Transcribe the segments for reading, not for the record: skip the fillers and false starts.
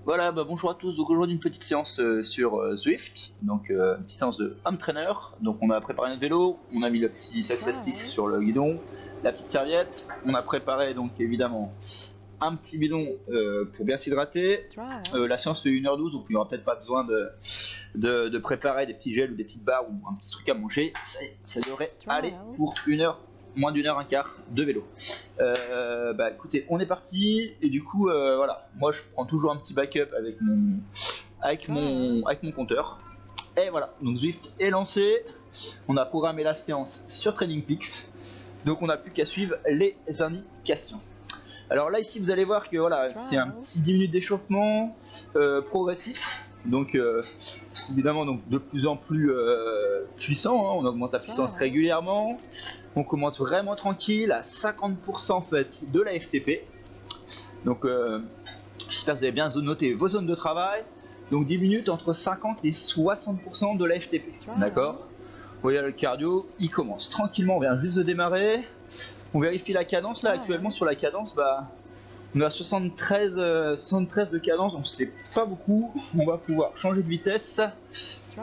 Voilà, bonjour à tous. Donc aujourd'hui une petite séance sur Zwift, donc une petite séance de home trainer. Donc on a préparé notre vélo, on a mis le petit sac-pastis sur le guidon, la petite serviette. On a préparé donc évidemment un petit bidon pour bien s'hydrater. La séance c'est 1h12, donc il n'y aura peut-être pas besoin de préparer des petits gels ou des petites barres ou un petit truc à manger. Ça devrait aller pour 1h, moins d'1h15 de vélo. Écoutez, on est parti et du coup voilà, moi je prends toujours un petit backup avec mon compteur. Et voilà, donc Zwift est lancé. On a programmé la séance sur Training Peaks, donc on n'a plus qu'à suivre les indications. Alors là ici vous allez voir que voilà, c'est un petit 10 minutes d'échauffement progressif. Donc évidemment donc de plus en plus puissant, hein, on augmente la puissance régulièrement. On commence vraiment tranquille à 50% en fait de la FTP. Donc j'espère que vous avez bien noté vos zones de travail. Donc 10 minutes entre 50 et 60% de la FTP. D'accord. Vous voyez le cardio, il commence tranquillement, on vient juste de démarrer. On vérifie la cadence là actuellement sur la cadence, on a 73 de cadence, donc c'est pas beaucoup. On va pouvoir changer de vitesse,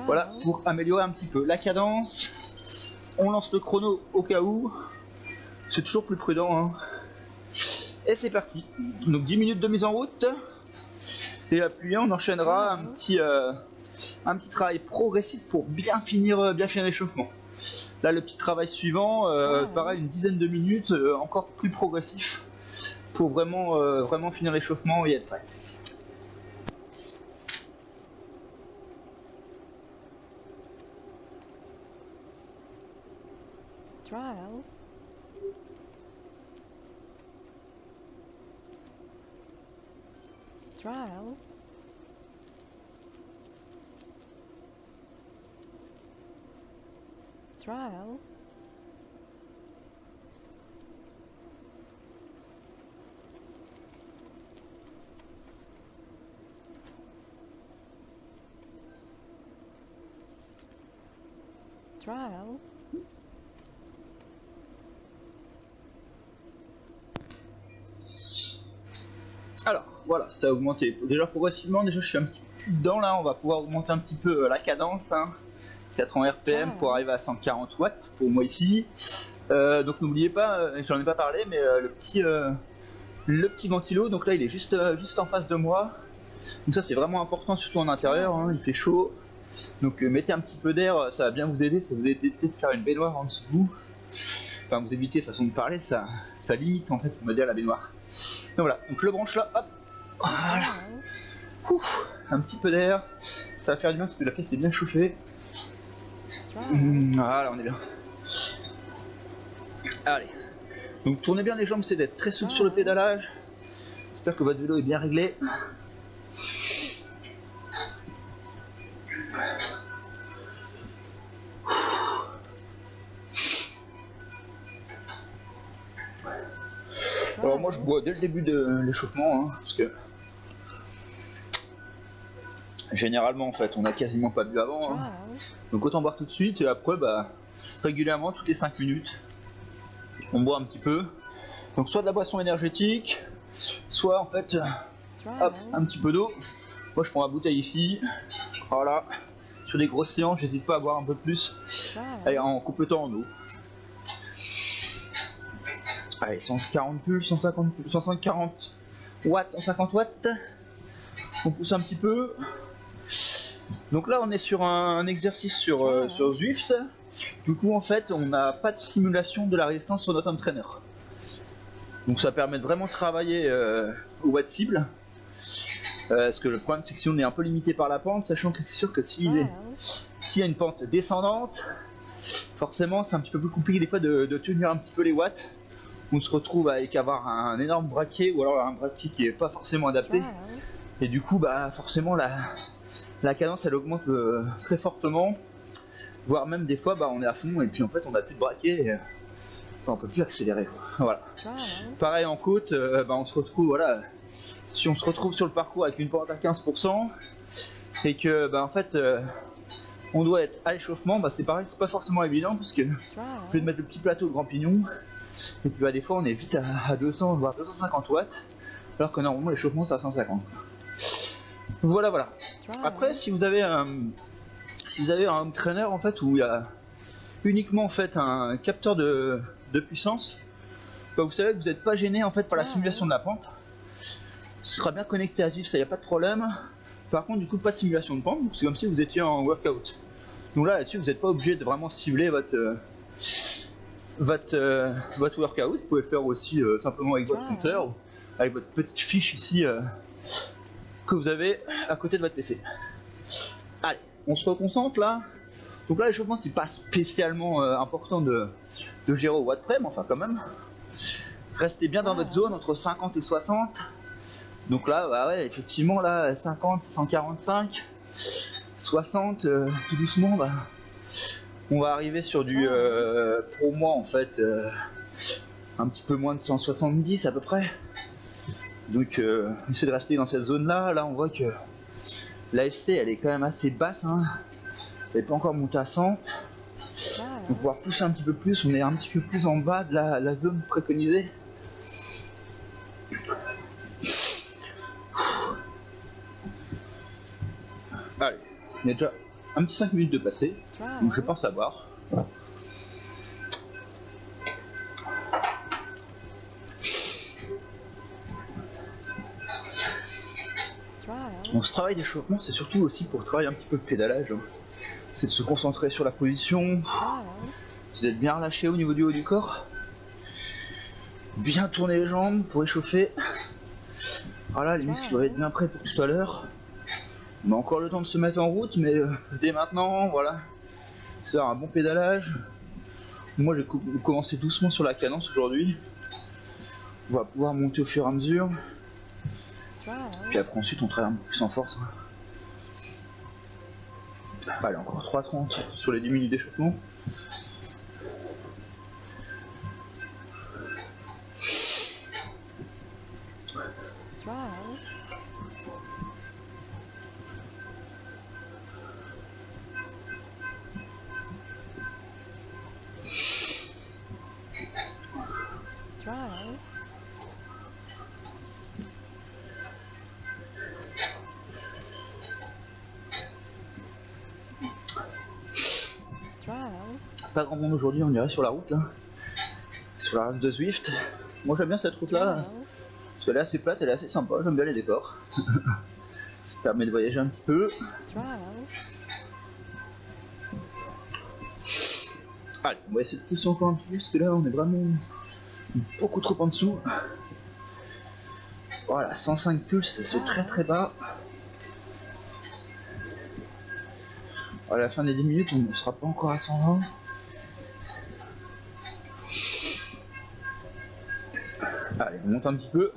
voilà, pour améliorer un petit peu la cadence. On lance le chrono au cas où, c'est toujours plus prudent, hein. Et c'est parti. Donc 10 minutes de mise en route. Et appuyé, on enchaînera un petit travail progressif pour bien finir l'échauffement. Là le petit travail suivant, pareil, une dizaine de minutes, encore plus progressif, pour vraiment finir l'échauffement et être prêt. Trial. Trial. Trial. Trial. Alors voilà, ça a augmenté déjà progressivement. Déjà je suis un petit peu dedans là, on va pouvoir augmenter un petit peu la cadence, hein. 80 RPM pour arriver à 140 watts pour moi ici. Donc n'oubliez pas, j'en ai pas parlé, mais le petit ventilo, donc là il est juste en face de moi. Donc ça c'est vraiment important, surtout en intérieur, hein, il fait chaud. Donc mettez un petit peu d'air, ça va bien vous aider, ça vous évite de faire une baignoire en dessous de vous. Enfin vous évitez, façon de parler, ça limite en fait, on va dire, la baignoire. Donc voilà, donc je le branche là, hop, voilà. Ouf, un petit peu d'air, ça va faire du bien parce que la pièce est bien chauffée. Voilà, on est bien. Allez, donc tournez bien les jambes, c'est d'être très souple sur le pédalage. J'espère que votre vélo est bien réglé. Alors moi je bois dès le début de l'échauffement, hein, parce que généralement en fait on a quasiment pas bu avant, hein. Donc autant boire tout de suite et après régulièrement toutes les 5 minutes on boit un petit peu. Donc soit de la boisson énergétique, soit en fait hop, un petit peu d'eau. Moi je prends ma bouteille ici, voilà. Sur des grosses séances j'hésite pas à boire un peu plus, allez, en complétant en eau. Allez, 140 pulses, 150 pulses, 140 watts, 150 watts. On pousse un petit peu. Donc là on est sur un exercice sur Zwift. Du coup en fait on n'a pas de simulation de la résistance sur notre home trainer. Donc ça permet de vraiment travailler au watt cible. Parce que le problème c'est que si on est un peu limité par la pente, sachant que c'est sûr que s'il y a une pente descendante, forcément c'est un petit peu plus compliqué des fois de tenir un petit peu les watts. On se retrouve avec avoir un énorme braquet ou alors un braquet qui est pas forcément adapté. Et du coup forcément la cadence elle augmente très fortement, voire même des fois on est à fond et puis en fait on a plus de braquet et on peut plus accélérer, quoi. Voilà. Pareil en côte, on se retrouve, voilà, si on se retrouve sur le parcours avec une pente à 15%, c'est que en fait on doit être à l'échauffement, c'est pareil, c'est pas forcément évident parce que je vais mettre le petit plateau de grand pignon et puis des fois on est vite à 200 voire 250 watts. alors que normalement l'échauffement c'est à 150. Voilà, voilà. Après, si vous avez un home trainer en fait où il y a uniquement en fait un capteur de puissance, bah, vous savez que vous n'êtes pas gêné en fait par la simulation de la pente. Ce sera bien connecté à Zwift, ça y a pas de problème. Par contre, du coup, pas de simulation de pente, c'est comme si vous étiez en workout. Donc là-dessus, vous n'êtes pas obligé de vraiment cibler votre workout. Vous pouvez le faire aussi simplement avec votre compteur, avec votre petite fiche ici que vous avez à côté de votre PC. Allez, on se reconcentre là. Donc là, l'échauffement, c'est pas spécialement important de gérer au watt près, mais enfin quand même. Restez bien dans votre zone entre 50 et 60. Donc là, bah ouais, effectivement, là, 50, 145, 60, tout doucement, bah, on va arriver sur du, pour moi, en fait, un petit peu moins de 170 à peu près. Donc, essayez de rester dans cette zone-là. Là, on voit que l'ASC, elle est quand même assez basse, hein. Elle n'est pas encore montée à 100. Donc, on va pouvoir pousser un petit peu plus. On est un petit peu plus en bas de la zone préconisée. Allez, il y a déjà un petit 5 minutes de passé, donc je pense savoir. Donc ce travail d'échauffement, c'est surtout aussi pour travailler un petit peu le pédalage. Hein. C'est de se concentrer sur la position, c'est d'être bien relâché au niveau du haut du corps, bien tourner les jambes pour échauffer. Voilà, les muscles doivent être bien prêts pour tout à l'heure. On a encore le temps de se mettre en route, mais dès maintenant, voilà, faire un bon pédalage. Moi, j'ai commencé doucement sur la cadence aujourd'hui. On va pouvoir monter au fur et à mesure. Puis après, ensuite, on travaille un peu plus en force. Allez, encore 3,30 sur les 10 minutes d'échauffement. Pas grand monde aujourd'hui, on irait sur la route là. Sur la route de Zwift. Moi j'aime bien cette route là. Parce qu'elle est assez plate, elle est assez sympa, j'aime bien les décors. Ça permet de voyager un petit peu. Allez, on va essayer de pousser encore un peu plus, parce que là on est vraiment beaucoup trop en dessous. Voilà, 105 pulses, c'est très très bas. À la fin des 10 minutes, on ne sera pas encore à 120. Allez, on monte un petit peu.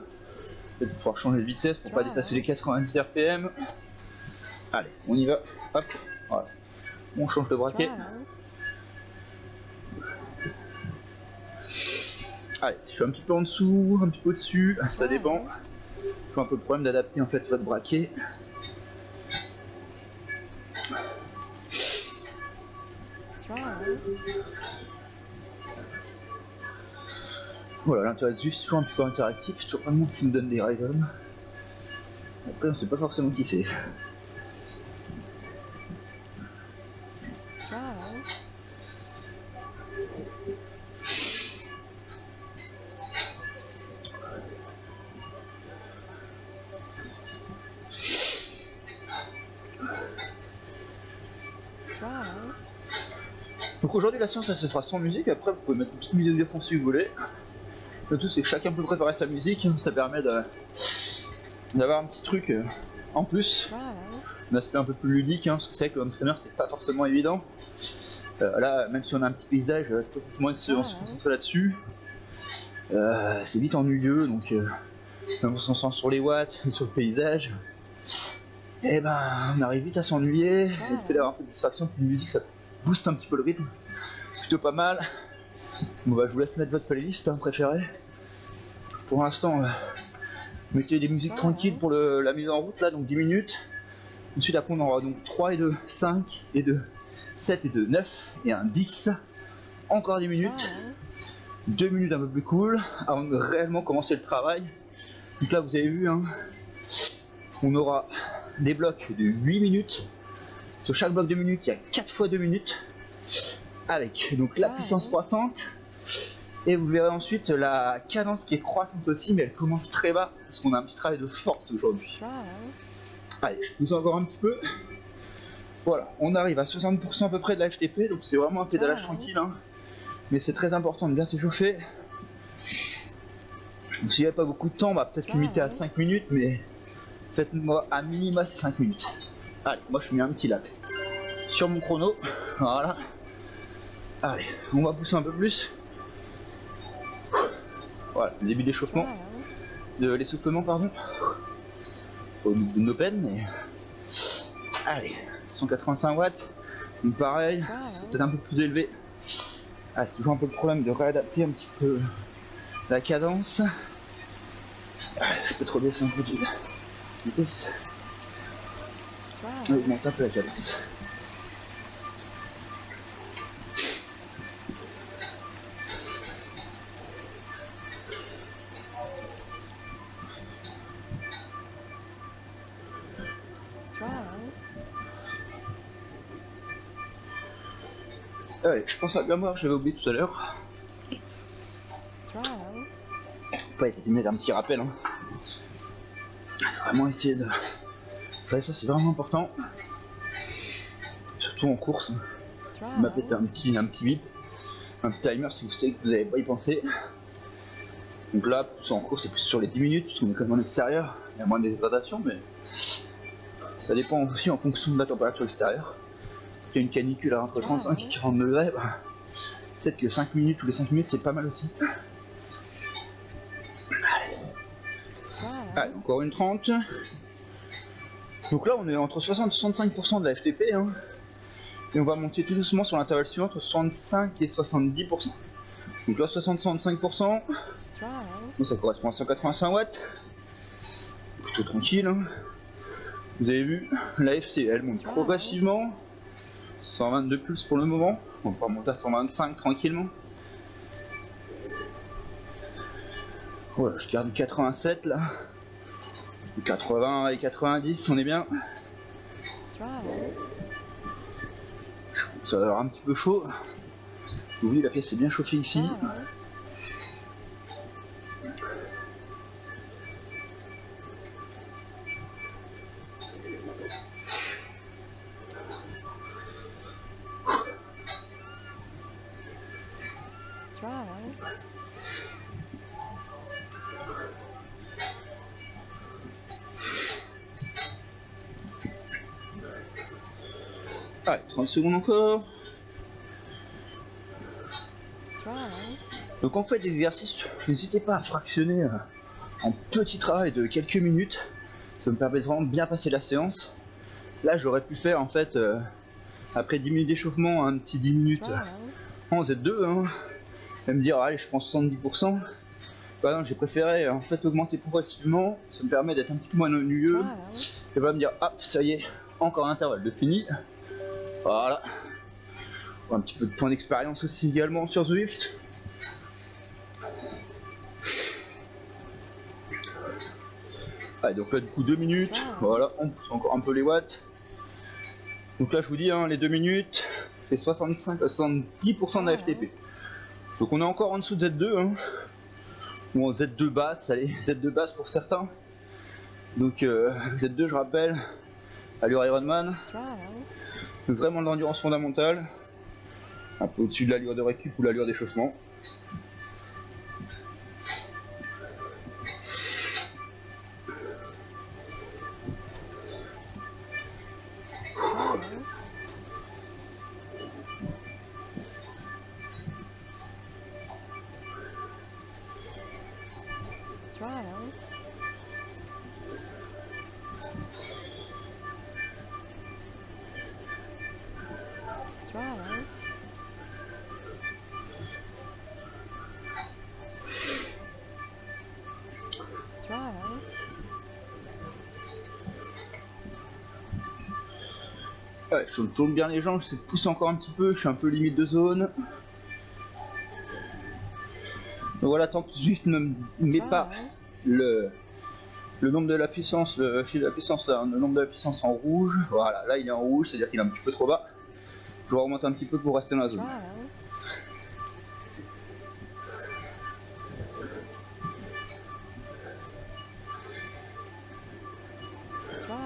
Peut-être pour pouvoir changer de vitesse pour pas dépasser les 90 RPM. Allez, on y va. Hop, voilà. On change de braquet. Allez, je suis un petit peu en dessous, un petit peu au-dessus, ça dépend. Je fais un peu le problème d'adapter en fait votre braquet. Voilà, l'intérêt de Zwift, c'est toujours un petit peu interactif, toujours pas de monde qui me donne des rivals. Après, on sait pas forcément qui c'est. Donc aujourd'hui la séance elle se fera sans musique, après vous pouvez mettre une petite musique de fond si vous voulez. Le tout c'est que chacun peut préparer sa musique, ça permet d'avoir un petit truc en plus, un aspect un peu plus ludique, hein, parce que c'est vrai que l'entraîner c'est pas forcément évident. Là même si on a un petit paysage, c'est pas forcément on se concentre là-dessus. C'est vite ennuyeux, donc même on s'en sent sur les watts et sur le paysage. Et ben on arrive vite à s'ennuyer, et le fait d'avoir un peu de distraction, puis de musique ça booste un petit peu le rythme, plutôt pas mal. Bon bah je vous laisse mettre votre playlist hein, préférée. Pour l'instant, mettez des musiques tranquilles pour la mise en route là, donc 10 minutes. Ensuite après on aura donc 3 et 2, 5 et 2, 7 et 2, 9 et un 10. Encore 10 minutes. 2 minutes un peu plus cool, avant de réellement commencer le travail. Donc là vous avez vu, hein, on aura des blocs de 8 minutes. Sur chaque bloc de minutes, il y a 4 fois 2 minutes. Avec donc la puissance croissante. Et vous verrez ensuite la cadence qui est croissante aussi, mais elle commence très bas parce qu'on a un petit travail de force aujourd'hui. Allez, je pousse encore un petit peu. Voilà, on arrive à 60% à peu près de la FTP, donc c'est vraiment un pédalage tranquille, hein. Mais c'est très important de bien s'échauffer. S'il n'y a pas beaucoup de temps, on va peut-être limiter à 5 minutes, mais faites-moi à minima c'est 5 minutes. Allez, moi je mets un petit latte sur mon chrono, voilà. Allez, on va pousser un peu plus. Voilà, le début d'échauffement, de l'essoufflement, pardon. No peine, mais... Allez, 185 watts, donc pareil, c'est peut-être un peu plus élevé. Ah, c'est toujours un peu le problème de réadapter un petit peu la cadence. Ah, je peux trop baisser un peu de vitesse. Augmente un peu la cadence. Ouais, je pense à la mémoire, j'avais oublié tout à l'heure. Ouais, c'était mettre un petit rappel, hein. Vraiment essayer de... Ouais, ça c'est vraiment important. Surtout en course. Ça m'a pété un petit bip. Un petit timer si vous savez que vous n'avez pas y pensé. Donc là, plus en course, c'est plus sur les 10 minutes, parce qu'on est quand même en extérieur. Il y a moins de déshydratation, mais... Ça dépend aussi en fonction de la température extérieure. Il y a une canicule à entre 35 et 40 degrés, bah, peut-être que 5 minutes ou les 5 minutes c'est pas mal aussi. Allez, encore une 30. Donc là on est entre 60 et 65% de la FTP, hein. Et on va monter tout doucement sur l'intervalle suivant entre 65 et 70%. Donc là 60-65%, donc ça correspond à 185 watts. Plutôt tranquille, hein. Vous avez vu, la FC elle monte progressivement. 122 pulses pour le moment, on va monter à 125 tranquillement. Voilà, je garde 87 là. 80 et 90, on est bien. Ça va avoir un petit peu chaud. Vous voyez, la pièce est bien chauffée ici. Allez, 30 secondes encore. Donc en fait l'exercice, n'hésitez pas à fractionner en petits travail de quelques minutes. Ça me permet de vraiment bien passer la séance. Là j'aurais pu faire en fait après 10 minutes d'échauffement un petit 10 minutes en Z2, hein, et me dire allez je prends 70%. Bah non, j'ai préféré en fait augmenter progressivement, ça me permet d'être un petit peu moins ennuyeux. Et pas me dire hop ça y est, encore un intervalle de fini. Voilà. Un petit peu de points d'expérience aussi également sur Zwift. Allez, donc là du coup 2 minutes, voilà, on pousse encore un peu les watts. Donc là je vous dis, hein, les 2 minutes, c'est 65 à 70% de la FTP. Donc on est encore en dessous de Z2, hein. Ou en Z2 basse, allez, Z2 basse pour certains. Donc Z2 je rappelle, allure Ironman. Donc vraiment de l'endurance fondamentale. Un peu au-dessus de l'allure de récup ou l'allure d'échauffement. Ouais, je tourne bien les jambes, j'essaie de pousser encore un petit peu, je suis un peu limite de zone. Donc voilà, tant que Zwift ne met pas le nombre de la puissance, le chiffre de la puissance, là, le nombre de la puissance en rouge. Voilà, là il est en rouge, c'est-à-dire qu'il est un petit peu trop bas. Je vais remonter un petit peu pour rester dans la zone. Trial.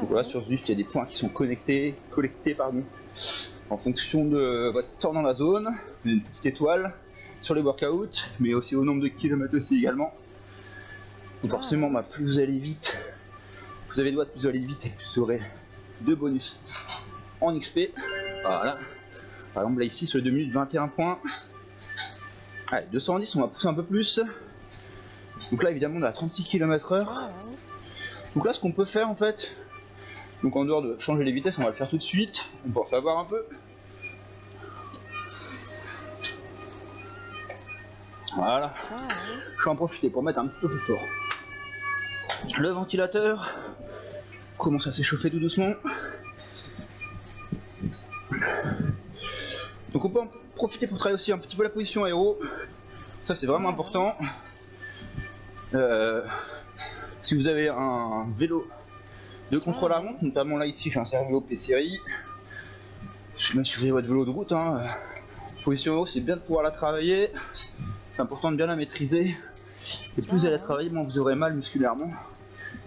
Donc voilà, sur Zwift, il y a des points qui sont collectés pardon, en fonction de votre temps dans la zone. Vous avez une petite étoile sur les workouts, mais aussi au nombre de kilomètres aussi également. Donc forcément, bah, plus vous allez vite, plus vous avez de watts, plus vous allez vite et plus vous aurez de bonus en XP. Voilà. Par exemple là ici sur les 2 minutes 21 points. Allez, 210, on va pousser un peu plus. Donc là évidemment on est à 36 km/h. Donc là ce qu'on peut faire en fait, donc en dehors de changer les vitesses, on va le faire tout de suite. On peut en savoir un peu. Voilà. Je vais en profiter pour mettre un petit peu plus fort. Le ventilateur commence à s'échauffer tout doucement. Donc on peut en profiter pour travailler aussi un petit peu la position aéro. Ça c'est vraiment important. Si vous avez un vélo de contrôle à montre, notamment là ici j'ai un Servo P-Series. Même si vous avez votre vélo de route, hein, position aéro c'est bien de pouvoir la travailler. C'est important de bien la maîtriser. Et plus vous allez travailler, moins vous aurez mal musculairement.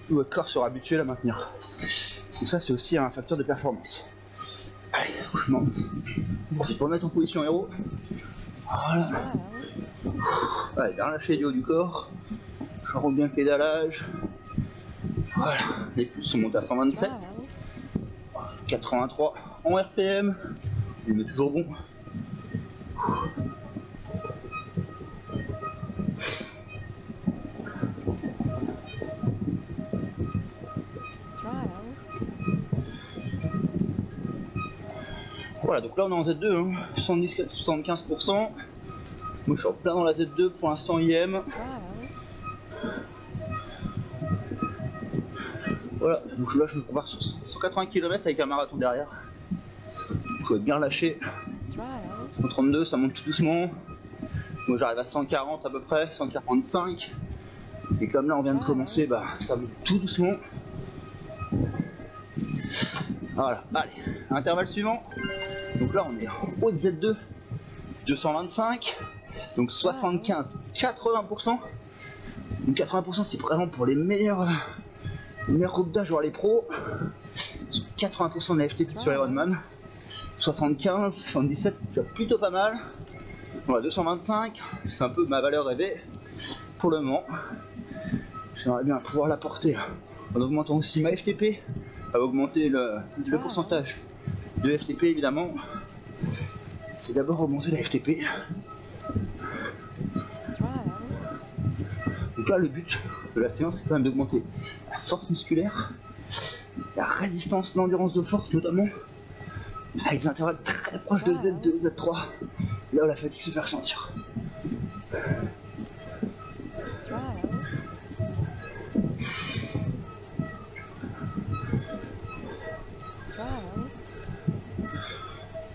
Plus votre corps sera habitué à la maintenir. Donc ça c'est aussi un facteur de performance. Allez, doucement. C'est pour mettre en position aéro. Voilà. Allez, bien lâcher du haut du corps. Je rentre bien le pédalage. Voilà. Les pouces sont montés à 127. 83 en RPM. On est toujours bon. Voilà, donc là on est en Z2, hein, 70-75%. Moi je suis en plein dans la Z2 pour l'instant IM. Voilà, donc là je me compare sur 180 km avec un marathon derrière. Je vais être bien relâché. 132, ça monte tout doucement. Moi j'arrive à 140 à peu près, 145. Et comme là on vient de commencer, bah ça monte tout doucement. Voilà, allez, intervalle suivant. Donc là on est en haut de Z2, 225, donc 75-80%. Donc 80% c'est vraiment pour les meilleurs groupes d'âge, voire les pros. 80% de la FTP sur Ironman. 75, 77, tu as plutôt pas mal. Voilà, 225, c'est un peu ma valeur rêvée pour le moment. J'aimerais bien pouvoir la porter en augmentant aussi ma FTP, à augmenter le pourcentage de FTP évidemment. C'est d'abord augmenter la FTP. Donc là le but de la séance c'est quand même d'augmenter la force musculaire, la résistance, l'endurance de force notamment, avec des intervalles très proches de Z2, Z3, là où la fatigue se fait ressentir.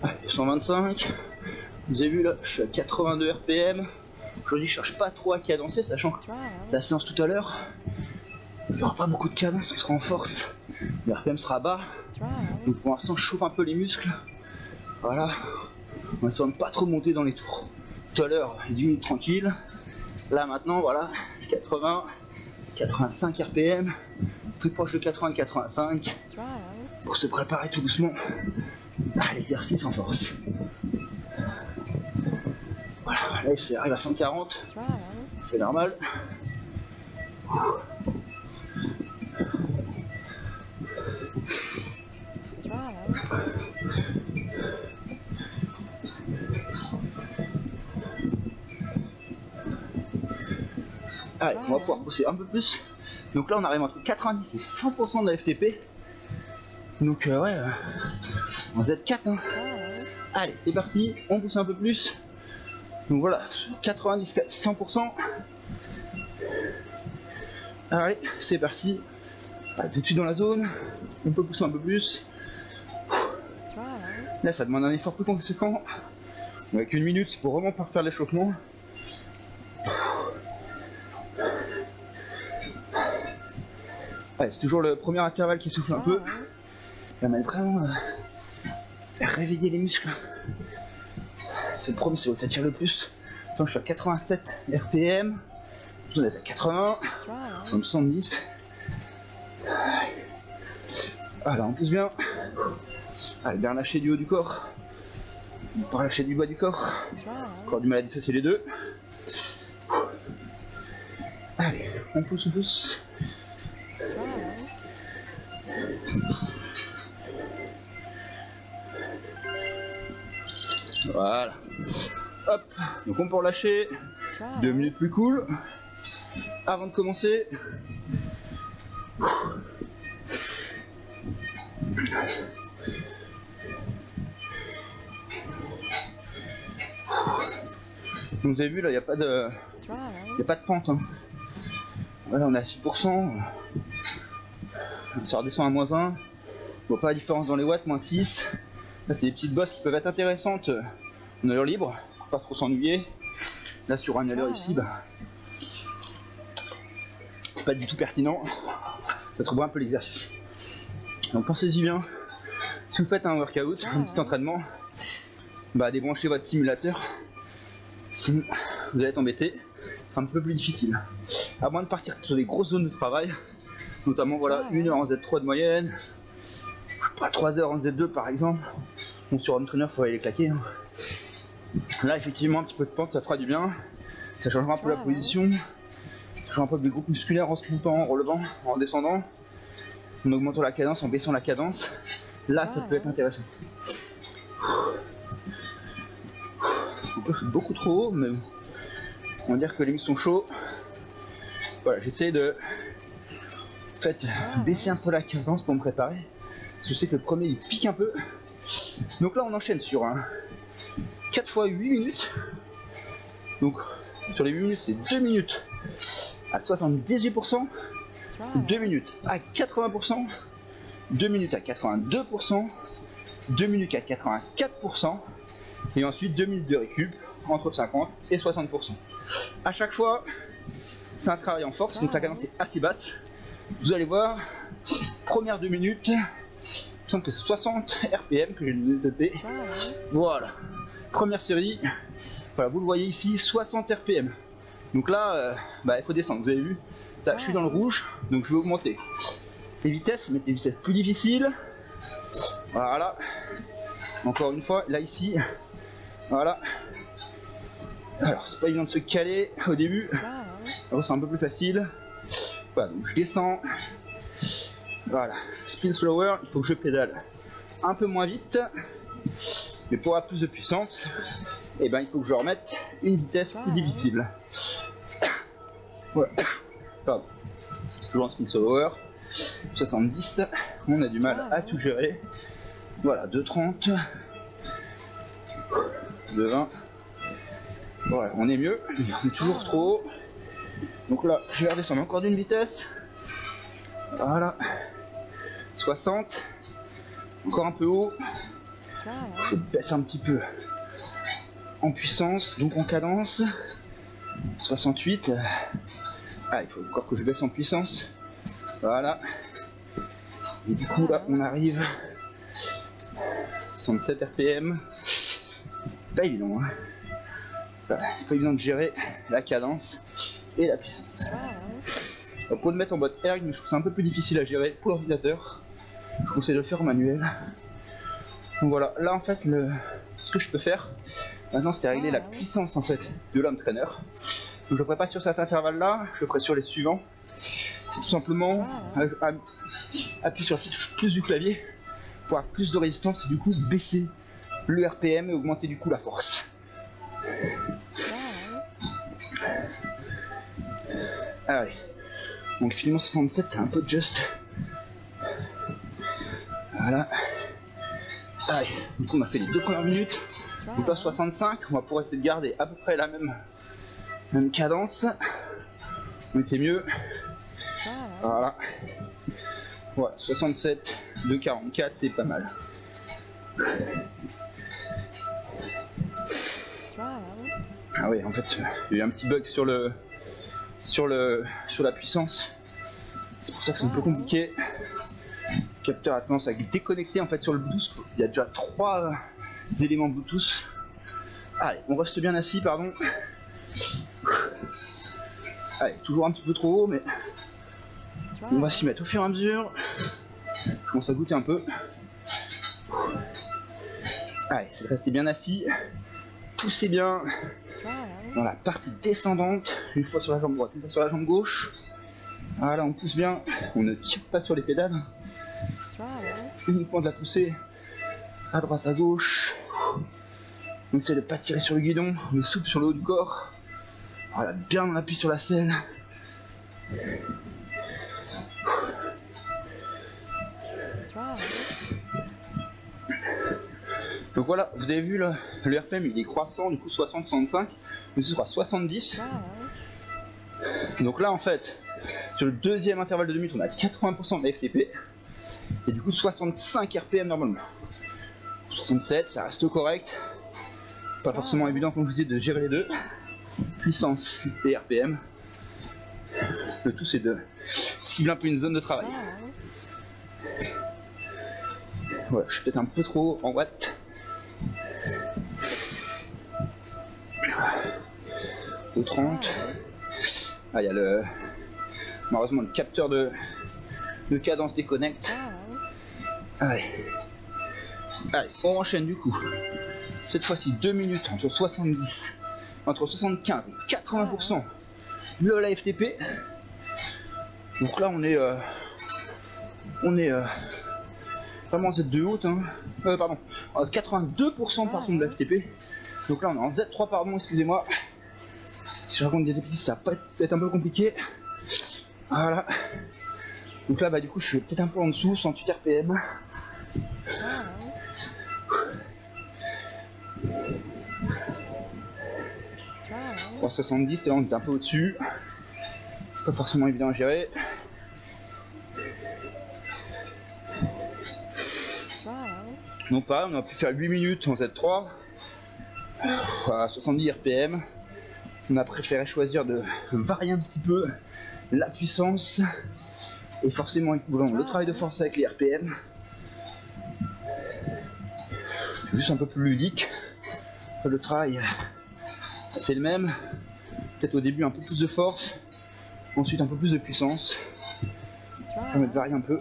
Allez, 125, vous avez vu là, je suis à 82 RPM. Aujourd'hui je cherche pas trop à cadencer, sachant que la séance tout à l'heure, il n'y aura pas beaucoup de cadence, on sera en force, le RPM sera bas. Donc pour l'instant je chauffe un peu les muscles. Voilà, on va essayer de pas trop monter dans les tours. Tout à l'heure 10 minutes tranquille. Là maintenant voilà, 80, 85 RPM, plus proche de 80-85, pour se préparer tout doucement à l'exercice en force. Voilà, là il arrive à 140, c'est normal. Allez, on va pouvoir pousser un peu plus. Donc là on arrive entre 90 et 100% de la FTP. Donc ouais, on Z4 hein. Allez, c'est parti, on pousse un peu plus. Donc voilà, 90 100%. Allez, c'est parti. Allez, tout de suite dans la zone. On peut pousser un peu plus. Là ça demande un effort plus conséquent. Avec une minute, c'est pour vraiment pas faire l'échauffement. Allez, c'est toujours le premier intervalle qui souffle un peu. Là, on a vraiment réveillé les muscles. C'est le premier, c'est où ça tire le plus. Attends, je suis à 87 RPM. On est à 80, 70. Voilà, on pousse bien. Allez, bien lâcher du haut du corps. Pas lâcher du bas du corps. Encore du mal à dissocier les deux. Allez, on pousse, on pousse. Voilà. Hop, donc on peut relâcher. 2 minutes plus cool. Avant de commencer. Donc vous avez vu là, il n'y a pas de pente. Hein. Voilà, on est à 6%. Ça redescend à -1. On voit pas la différence dans les watts, -6. Là, c'est des petites bosses qui peuvent être intéressantes en allure libre, pour pas trop s'ennuyer. Là, sur un allure ici, bah, c'est pas du tout pertinent. Ça trouve un peu l'exercice. Donc pensez-y bien. Si vous faites un workout, un petit entraînement, bah débranchez votre simulateur. Sinon, vous allez être embêté. C'est un peu plus difficile. À moins de partir sur des grosses zones de travail, notamment voilà 1 heure en Z3 de moyenne, pas 3 heures en Z2 par exemple. Bon, sur Home Trainer, il faut aller les claquer. Hein. Là, effectivement, un petit peu de pente, ça fera du bien. Ça changera un peu la position. Ça changera un peu les groupes musculaires en se montant, en relevant, en descendant. En augmentant la cadence, en baissant la cadence. Là, ça peut être intéressant. Je suis beaucoup trop haut, mais on va dire que les muscles sont chauds. Voilà, j'essaie de baisser un peu la cadence pour me préparer. Je sais que le premier il pique un peu. Donc là on enchaîne sur un 4 x 8 minutes. Donc sur les 8 minutes c'est 2 minutes à 78%, 2 minutes à 80%, 2 minutes à 82%, 2 minutes à 84%, et ensuite 2 minutes de récup entre 50 et 60%. À chaque fois, c'est un travail en force, donc la cadence est assez basse. Vous allez voir, première 2 minutes, il me semble que c'est 60 RPM que j'ai noté. Voilà, première série, voilà, vous le voyez ici, 60 RPM. Donc là, il faut descendre, vous avez vu, là, je suis dans le rouge, donc je vais augmenter les vitesses, mettre des vitesses plus difficiles. Voilà, encore une fois, là ici, voilà. Alors c'est pas évident de se caler au début, alors c'est un peu plus facile. Voilà, donc je descends. Voilà, spin slower, il faut que je pédale un peu moins vite, mais pour avoir plus de puissance, et ben il faut que je remette une vitesse plus difficile. Voilà, pardon. Toujours en spin slower, 70, on a du mal à tout gérer. Voilà, 2,30, 2,20. Voilà, on est mieux, on est toujours trop haut. Donc là, je vais redescendre encore d'une vitesse. Voilà, 60, encore un peu haut. Je baisse un petit peu en puissance, donc en cadence. 68. Ah, il faut encore que je baisse en puissance. Voilà. Et du coup, là, on arrive 67 RPM. C'est pas évident, hein. Voilà, c'est pas évident de gérer la cadence et la puissance. Donc pour le mettre en mode erg, je trouve que c'est un peu plus difficile à gérer pour l'ordinateur. Je conseille de le faire en manuel. Donc voilà, là en fait, ce que je peux faire maintenant, c'est régler la puissance en fait de l'Home Trainer. Donc je ne le ferai pas sur cet intervalle-là, je le ferai sur les suivants. C'est tout simplement appuyer sur la touche plus du clavier pour avoir plus de résistance et du coup baisser le RPM et augmenter du coup la force. Allez, donc finalement 67 c'est un peu juste. Voilà. Allez, donc on a fait les 2 premières minutes. Donc là 65, on va pouvoir essayer de garder à peu près la même cadence. On était mieux. Voilà. Voilà, 67, 2,44 c'est pas mal. Ah oui, en fait, il y a eu un petit bug sur la puissance. C'est pour ça que c'est un peu compliqué. Le capteur a tendance à déconnecter en fait sur le Bluetooth. Il y a déjà 3 éléments Bluetooth. Allez, on reste bien assis, pardon. Allez, toujours un petit peu trop haut, mais on va s'y mettre au fur et à mesure. Je commence à goûter un peu. Allez, c'est de rester bien assis. Poussez bien dans la partie descendante. Une fois sur la jambe droite, une fois sur la jambe gauche. Voilà, on pousse bien. On ne tire pas sur les pédales. Uniquement de la pousser à droite, à gauche. On essaie de ne pas tirer sur le guidon. On est souple sur le haut du corps. Voilà, bien on appuie sur la selle. Donc voilà, vous avez vu le RPM il est croissant, du coup 60-65, mais ce sera 70. Donc là en fait, sur le deuxième intervalle de 2 minutes, on a 80% de FTP, et du coup 65 RPM normalement. 67, ça reste correct. Pas forcément évident comme je vous disais de gérer les deux, puissance et RPM. Le tout c'est de cibler un peu une zone de travail. Voilà, je suis peut-être un peu trop haut en watts. Au 30. Ah, il y a malheureusement le capteur de cadence déconnecte. Allez, on enchaîne du coup. Cette fois-ci 2 minutes entre 75 et 80% de la FTP. Donc là on est vraiment en Z2 haute, hein. Pardon, 82% par contre de la FTP. Donc là on est en Z3 pardon, excusez-moi. Si je raconte des bêtises, ça va peut-être un peu compliqué. Voilà. Donc là, bah du coup, je suis peut-être un peu en dessous, 108 RPM. Wow. 370, et là on est un peu au-dessus. Pas forcément évident à gérer. Non pas, on a pu faire 8 minutes en Z3. À 70 RPM. On a préféré choisir de varier un petit peu la puissance et forcément écoulant le travail de force avec les RPM. Juste un peu plus ludique. Le travail c'est le même. Peut-être au début un peu plus de force, ensuite un peu plus de puissance. On va varier un peu.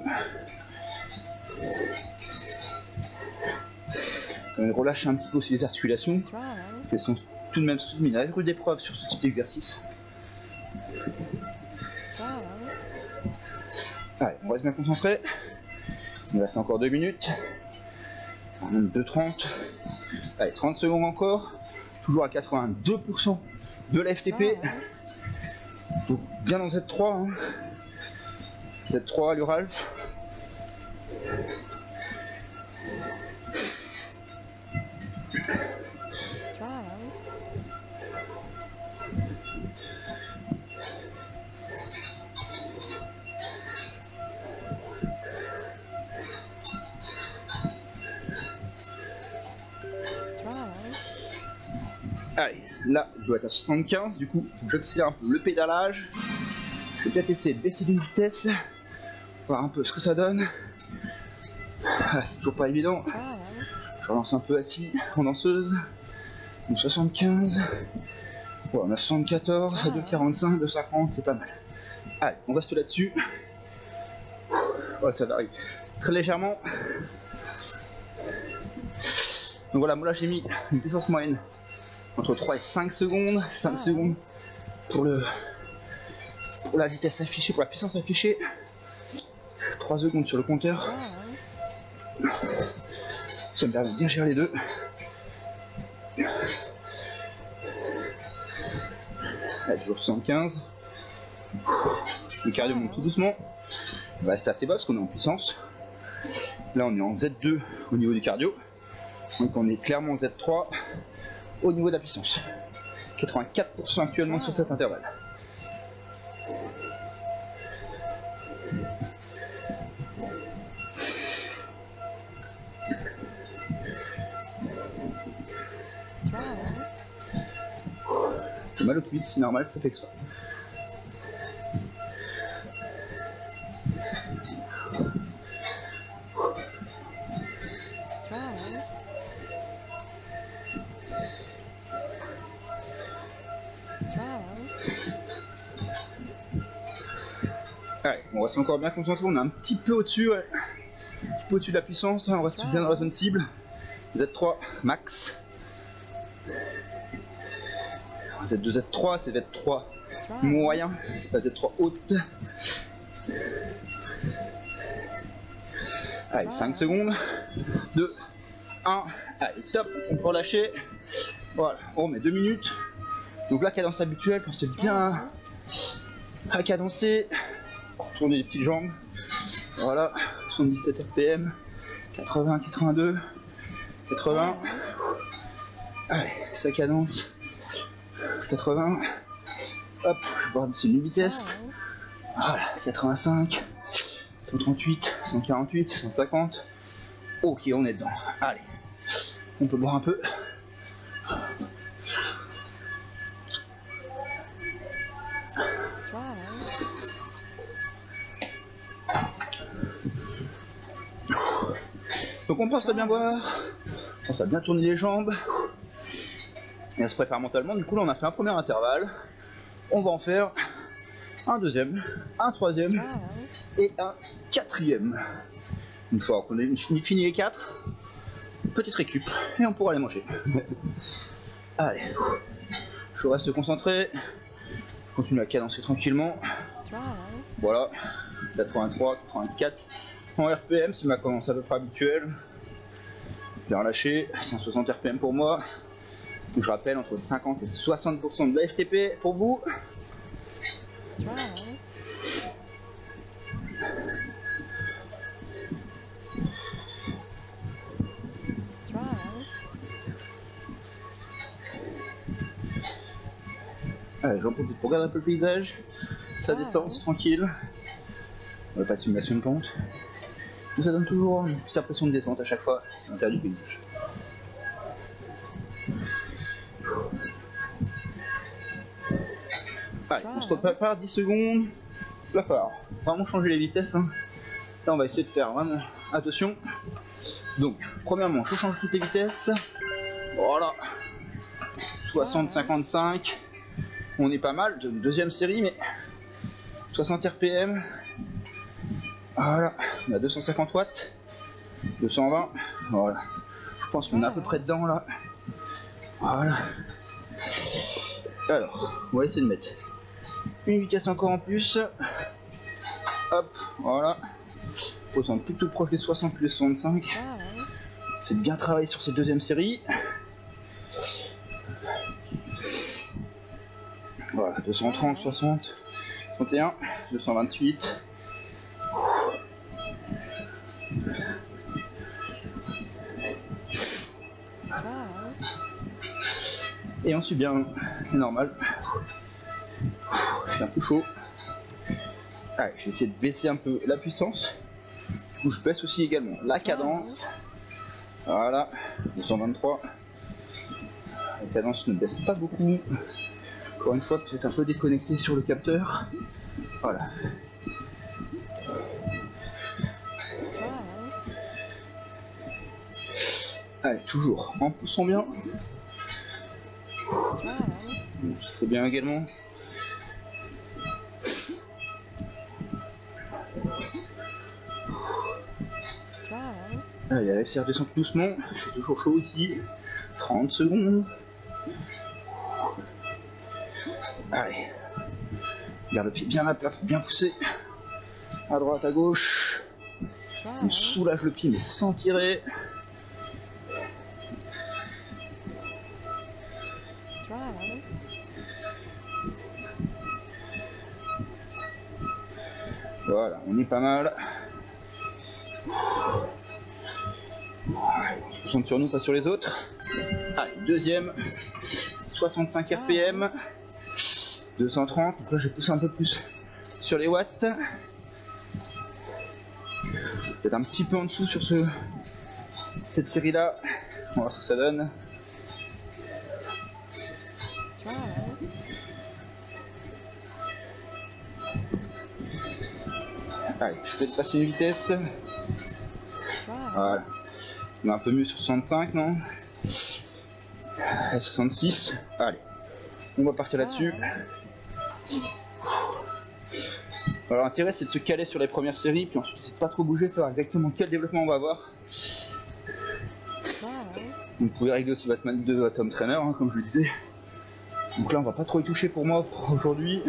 On relâche un petit peu aussi les articulations. Elles sont tout de même soumises à la rude épreuve sur ce type d'exercice. Allez, on reste bien concentré. Il reste encore 2 minutes. 2,30. Allez, 30 secondes encore. Toujours à 82% de la FTP. Donc bien dans Z3. Hein. Z3, le Ralph. Allez, là je dois être à 75, du coup faut que j'accélère un peu le pédalage. Je vais peut-être essayer de baisser d'une vitesse, voir un peu ce que ça donne. Toujours pas évident. Je relance un peu assis en danseuse. Donc 75. Bon, on a 74, à 2,45, 2,50, c'est pas mal. Allez, on reste là-dessus. Oh, ça varie très légèrement. Donc voilà, moi là j'ai mis une puissance moyenne entre 3 et 5 secondes. 5 secondes pour la vitesse affichée, pour la puissance affichée. 3 secondes sur le compteur. Ça me permet de bien gérer les deux. Allez, toujours 75. Le cardio monte tout doucement. On va rester assez bas parce qu'on est en puissance. Là on est en Z2 au niveau du cardio. Donc on est clairement en Z3 au niveau de la puissance. 84% actuellement sur cet intervalle. J'ai mal aux cuisses, c'est normal, ça fait exprès. Allez, on reste encore bien concentré, on est un petit peu au-dessus, ouais. Un petit peu au-dessus de la puissance, on reste bien dans la zone cible. Z3 max. Z2, Z3, c'est Z3 moyen, c'est pas Z3 haute. Allez, 5 secondes. 2, 1, allez, top, on peut relâcher. Voilà, on remet 2 minutes. Donc la cadence habituelle, quand c'est bien à cadencer, tourner les petites jambes. Voilà, 77 RPM, 80, 82, 80. Allez, ça cadence. 80. Hop, je vais voir c'est une vitesse. Voilà, 85, 138, 148, 150. Ok, on est dedans. Allez, on peut boire un peu. Donc on pense à bien boire, on pense à bien tourner les jambes, et on se prépare mentalement. Du coup là on a fait un premier intervalle, on va en faire un deuxième, un troisième et un quatrième. Une fois qu'on a fini les 4, petite récup et on pourra aller manger. Allez, je reste concentré, je continue à cadencer tranquillement. Voilà, 83, 84 en RPM, c'est ma cadence à peu près habituelle. Bien relâché, 160 RPM pour moi. Donc je rappelle entre 50 et 60% de la FTP pour vous. Allez, j'en profite pour regarder un peu le paysage. Ça descend, c'est tranquille. On n'a pas de simulation de pente. Mais ça donne toujours une petite impression de descente à chaque fois à l'intérieur du paysage. Allez, on se prépare 10 secondes. Il va falloir vraiment changer les vitesses. Hein. Là, on va essayer de faire vraiment attention. Donc, premièrement, je change toutes les vitesses. Voilà. 60, 55. On est pas mal. Deuxième série, mais 60 RPM. Voilà. On a 250 watts. 220. Voilà. Je pense qu'on est à peu près dedans là. Voilà. Alors, on va essayer de mettre une vitesse encore en plus. Hop, voilà. On se sent plutôt proche des 60 plus 65. C'est de bien travailler sur cette deuxième série. Voilà, 230, 60, 61, 228. Et on suit bien, c'est normal. C'est un peu chaud. Allez, je vais essayer de baisser un peu la puissance. Du coup, je baisse aussi également la cadence. Voilà, 223. La cadence ne baisse pas beaucoup. Encore une fois, peut-être un peu déconnecté sur le capteur. Voilà. Allez, toujours en poussant bien. C'est bien également. Allez, la FCR descend doucement. C'est toujours chaud ici. 30 secondes. Allez. Garde le pied bien à plat, bien poussé. À droite, à gauche. On soulage le pied mais sans tirer. Voilà, on est pas mal. Allez, on se concentre sur nous, pas sur les autres. Allez, deuxième. 65 RPM. 230. Donc là, je pousse un peu plus sur les watts. Peut-être un petit peu en dessous sur cette série-là. On va voir ce que ça donne. Allez, je vais passer une vitesse. Voilà. On est un peu mieux sur 65, non? 66. Allez, on va partir là-dessus. Alors l'intérêt c'est de se caler sur les premières séries, puis ensuite c'est de pas trop bouger, savoir exactement quel développement on va avoir. Trial. Vous pouvez régler aussi Batman 2 à Home Trainer, hein, comme je le disais. Donc là on va pas trop y toucher pour moi pour aujourd'hui.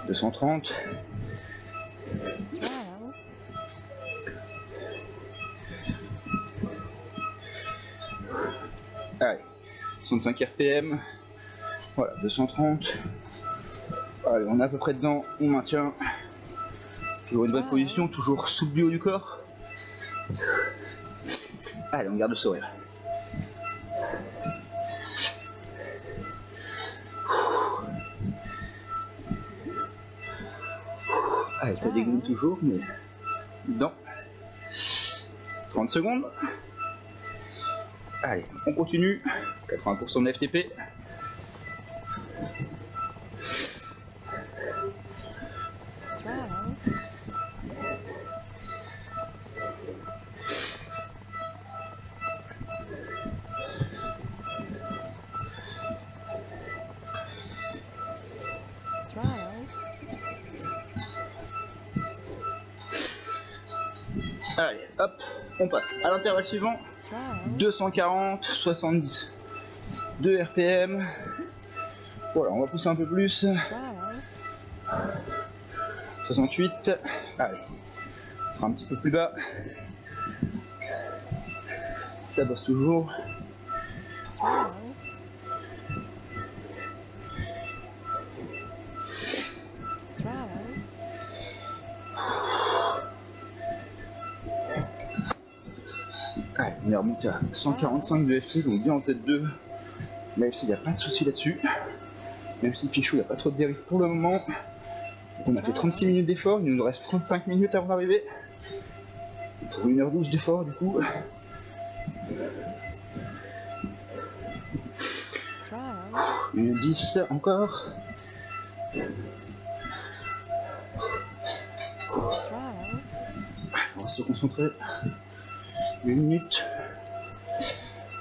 230. Trial. Allez, 65 RPM. Voilà, 230. Allez, on est à peu près dedans, on maintient. Toujours une bonne position, toujours sous le bio du corps. Allez, on garde le sourire. Allez, ça dégouline toujours, mais dedans. 30 secondes. Allez, on continue. 80% de FTP. Trial. Trial. Allez, hop, on passe à l'intervalle suivant. Trial. 240, 70. 2 RPM. Voilà, on va pousser un peu plus. Trial. 68. Allez, on fera un petit peu plus bas. Ça bosse toujours. Trial. Trial. Allez, on est remonté à 145 de FC, donc bien en tête 2. Mais FC, il n'y a pas de souci là-dessus. Même si Pichou, il n'y a pas trop de dérive pour le moment. Donc on a fait 36 minutes d'effort, il nous reste 35 minutes avant d'arriver. Pour 1h12 d'effort du coup. Trial. 1h10 encore. Trial. On va se concentrer. 1 minute.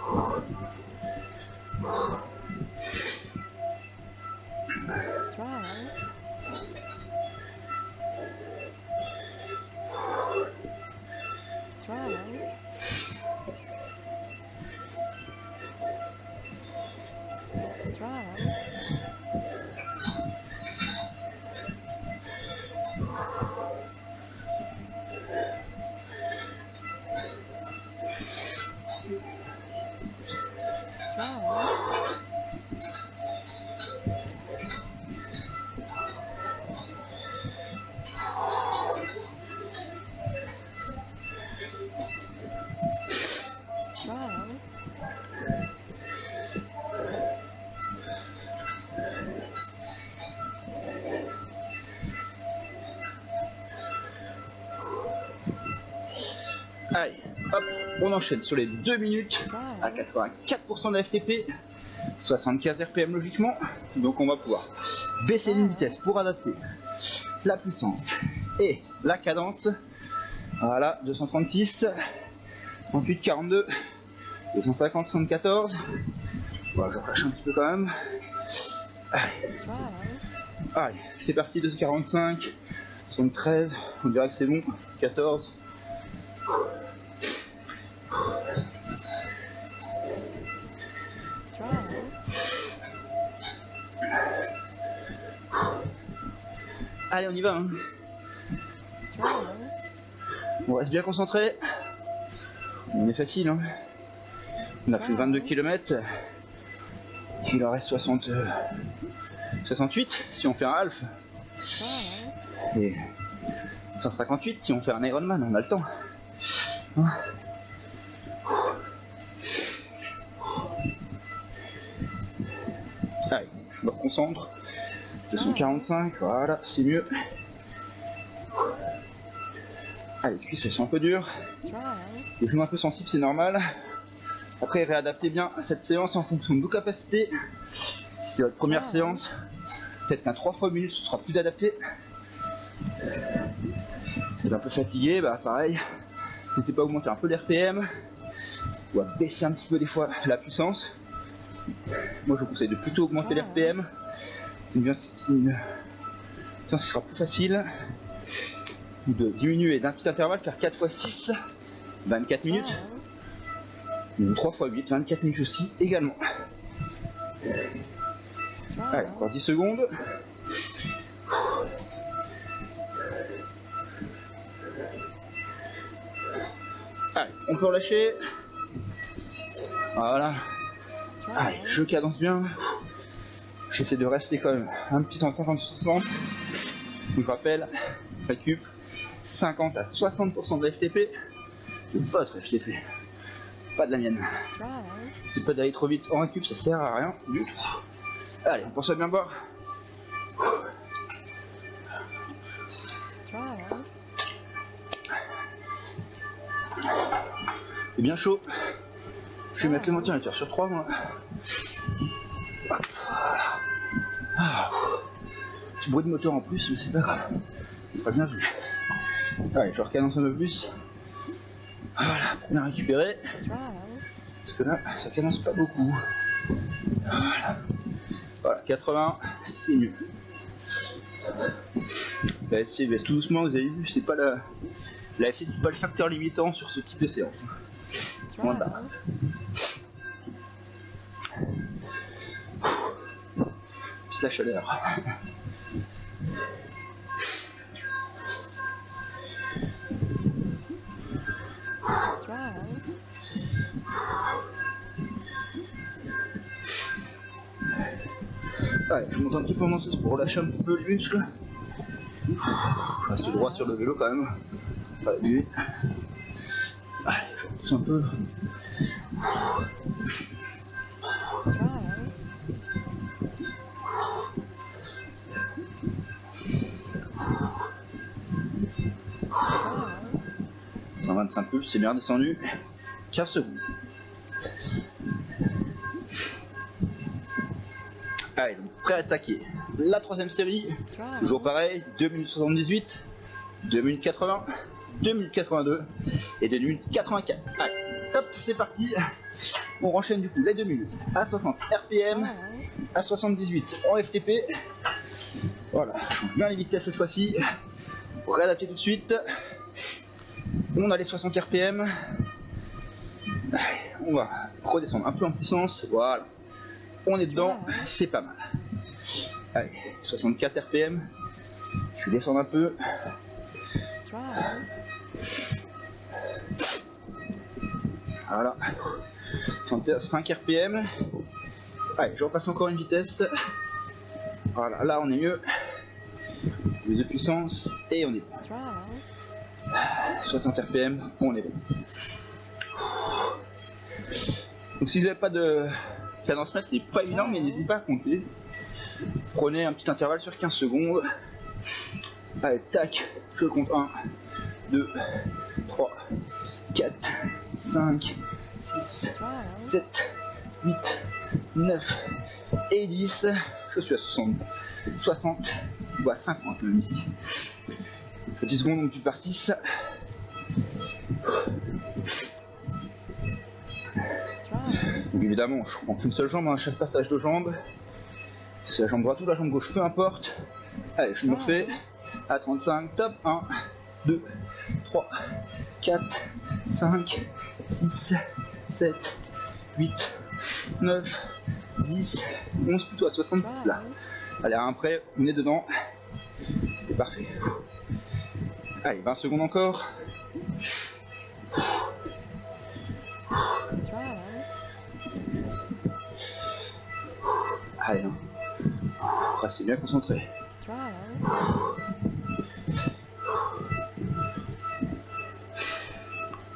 Trial. Trial. Trial. Trial. Trial. Allez, hop, on enchaîne sur les 2 minutes à 84% de FTP, 75 RPM logiquement. Donc on va pouvoir baisser les vitesses pour adapter la puissance et la cadence. Voilà, 236, 38, 42, 250, 74. Voilà, je relâche un petit peu quand même. Allez, Trial. allez, c'est parti, 245, 73, on dirait que c'est bon, 14. Trial. Allez, on y va, hein. Trial. On reste bien concentré. On est facile, hein. On a fait 22 km. Il en reste 68 si on fait un half. Trial. Et 158 si on fait un Ironman, on a le temps. Hein. Allez, je me reconcentre. 245, voilà, c'est mieux. Allez, les cuisses elles sont un peu dures. Trial. Les genoux un peu sensibles, c'est normal. Après, réadaptez bien cette séance en fonction de vos capacités. Si c'est votre première séance, peut-être qu'un 3 fois minute ce sera plus adapté. Vous êtes un peu fatigué, bah pareil. N'hésitez pas à augmenter un peu l'RPM ou à baisser un petit peu des fois la puissance. Moi je vous conseille de plutôt augmenter l'RPM une séance qui sera plus facile. De diminuer d'un petit intervalle, faire 4 x 6, 24 minutes. Ou 3 x 8, 24 minutes aussi, également. Allez, encore 10 secondes. Allez, on peut relâcher. Voilà. Allez, je cadence bien. J'essaie de rester quand même un petit 150-60. Je rappelle, récup 50 à 60% de la FTP. De votre FTP. Pas de la mienne. C'est pas d'aller trop vite en récup, ça sert à rien du tout. Allez, on pense à bien boire. C'est bien chaud. Je vais mettre le ventilateur sur 3 moi. Petit bruit de moteur en plus, mais c'est pas grave. C'est pas bien vu. Allez, je recadence un peu plus. Voilà, pour bien récupérer. Parce que là, ça cadence pas beaucoup. Voilà, 80, c'est mieux. La SC baisse tout doucement, vous avez vu, c'est pas la FC, c'est pas le facteur limitant sur ce type de séance. Loin de là. C'est la chaleur. Allez, je monte un petit peu en danseuse pour relâcher un petit peu les muscles. Je reste droit sur le vélo quand même. Allez, je repousse un peu. « 125 pulses, c'est bien descendu. 15 secondes. Allez, donc prêt à attaquer la troisième série. Toujours pareil, 2 minutes 78, 2 minutes 80, 2 minutes 82 et 2 minutes 84. Allez, top, c'est parti. On enchaîne du coup les 2 minutes à 60 RPM, à 78 en FTP. Voilà, je change bien les vitesses cette fois-ci. Pour réadapter tout de suite. On a les 60 RPM. Allez, on va redescendre un peu en puissance. Voilà. On est dedans, c'est pas mal. Allez, 64 RPM. Je vais descendre un peu. Voilà. 65 RPM. Allez, je repasse encore une vitesse. Voilà, là on est mieux. Plus de puissance et on est bon. 60 RPM, on est bon. Donc si vous n'avez pas de cadence mètre, c'est pas évident, mais n'hésitez pas à compter. Prenez un petit intervalle sur 15 secondes. Allez, tac, je compte 1, 2, 3, 4, 5, 6, 7, 8, 9 et 10. Je suis à 60, ou à 50 même ici. 10 secondes, donc tu pars 6. Donc évidemment, je prends qu'une seule jambe à chaque passage de jambe. C'est la jambe droite ou la jambe gauche, peu importe. Allez, je me refais à 35, top. 1, 2, 3, 4, 5, 6, 7, 8, 9, 10, 11, plutôt à 66 là. Allez, après, on est dedans. C'est parfait. Allez, 20 secondes encore. Allez, restez bien concentré.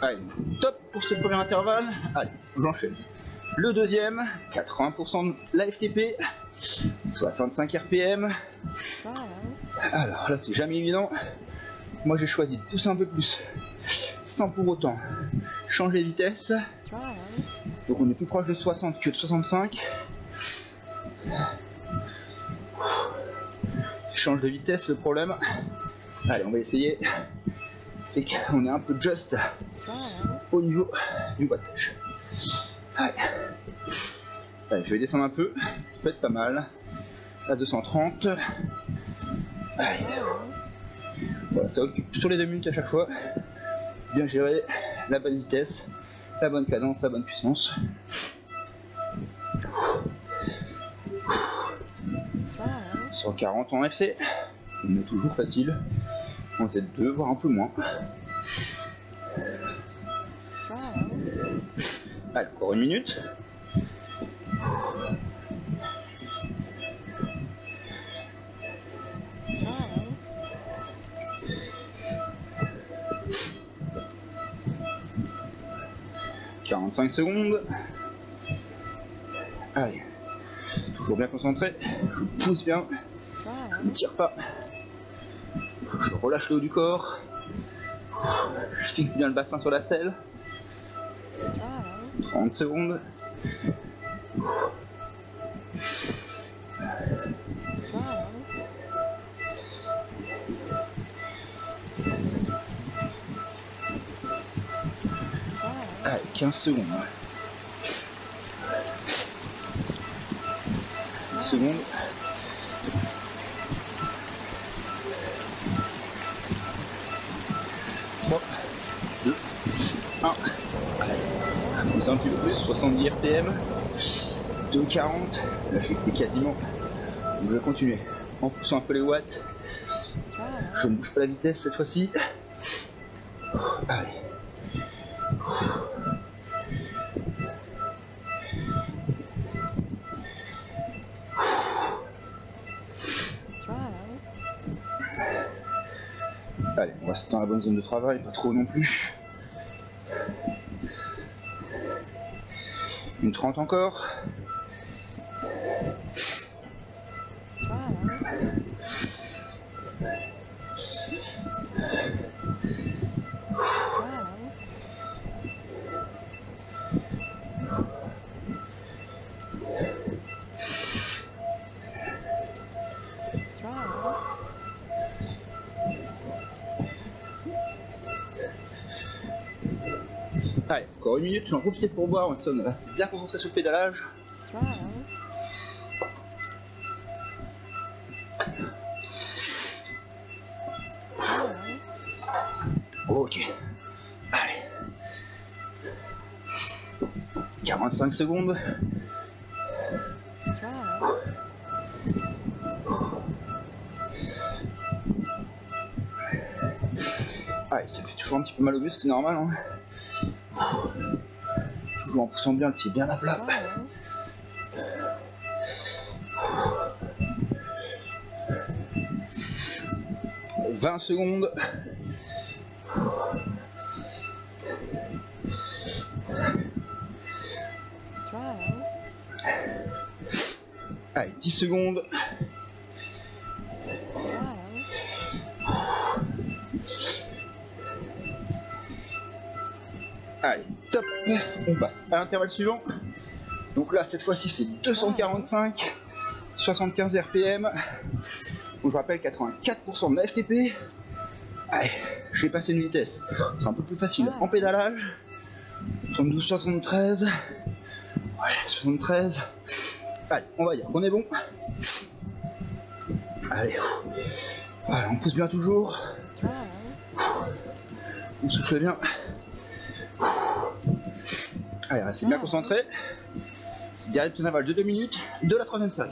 Allez, top pour ce premier intervalle. Allez, j'enchaîne. Le deuxième, 80% de la FTP, 65 RPM. Alors là, c'est jamais évident. Moi, j'ai choisi de pousser un peu plus, sans pour autant changer de vitesse. Donc on est plus proche de 60 que de 65. Je change de vitesse, le problème. Allez, on va essayer. C'est qu'on est un peu juste au niveau du wattage. Allez. Allez, je vais descendre un peu. Ça peut être pas mal. à 230. Allez. Voilà, ça occupe sur les 2 minutes à chaque fois. Bien gérer la bonne vitesse, la bonne cadence, la bonne puissance. 140 en FC, on est toujours facile. En Z2, voire un peu moins. Allez, encore 1 minute. « 45 secondes. Allez, toujours bien concentré. Je pousse bien. Je ne tire pas. Je relâche le haut du corps. Je fixe bien le bassin sur la selle. 30 secondes. Allez, 15 secondes. 10 secondes. 3, 2, 1. Je pousse un petit peu plus, 70 RPM. 2,40. Là, je fais quasiment. Donc, je vais continuer en poussant un peu les watts. Je ne bouge pas la vitesse cette fois-ci. Allez. Allez, on reste dans la bonne zone de travail, pas trop non plus. Une 30 encore. Allez, encore 1 minute, j'en profite pour boire, Watson, là, c'est bien concentré sur le pédalage. Ok. Allez. 45 secondes. Allez, ça fait toujours un petit peu mal au muscle, c'est normal, hein. Toujours en poussant bien le pied bien à plat. 20 secondes. Allez, 10 secondes. Allez, top. On passe à l'intervalle suivant. Donc là, cette fois-ci, c'est 245, 75 RPM. Donc je rappelle 84% de la FTP. Allez, je vais passer une vitesse. C'est un peu plus facile en pédalage. 72, 73. Ouais, 73. Allez, on va dire qu'on est bon. Allez. Voilà, on pousse bien toujours. On souffle bien. Allez, restez bien concentré. Dernier petit intervalle de 2 minutes de la 3e série.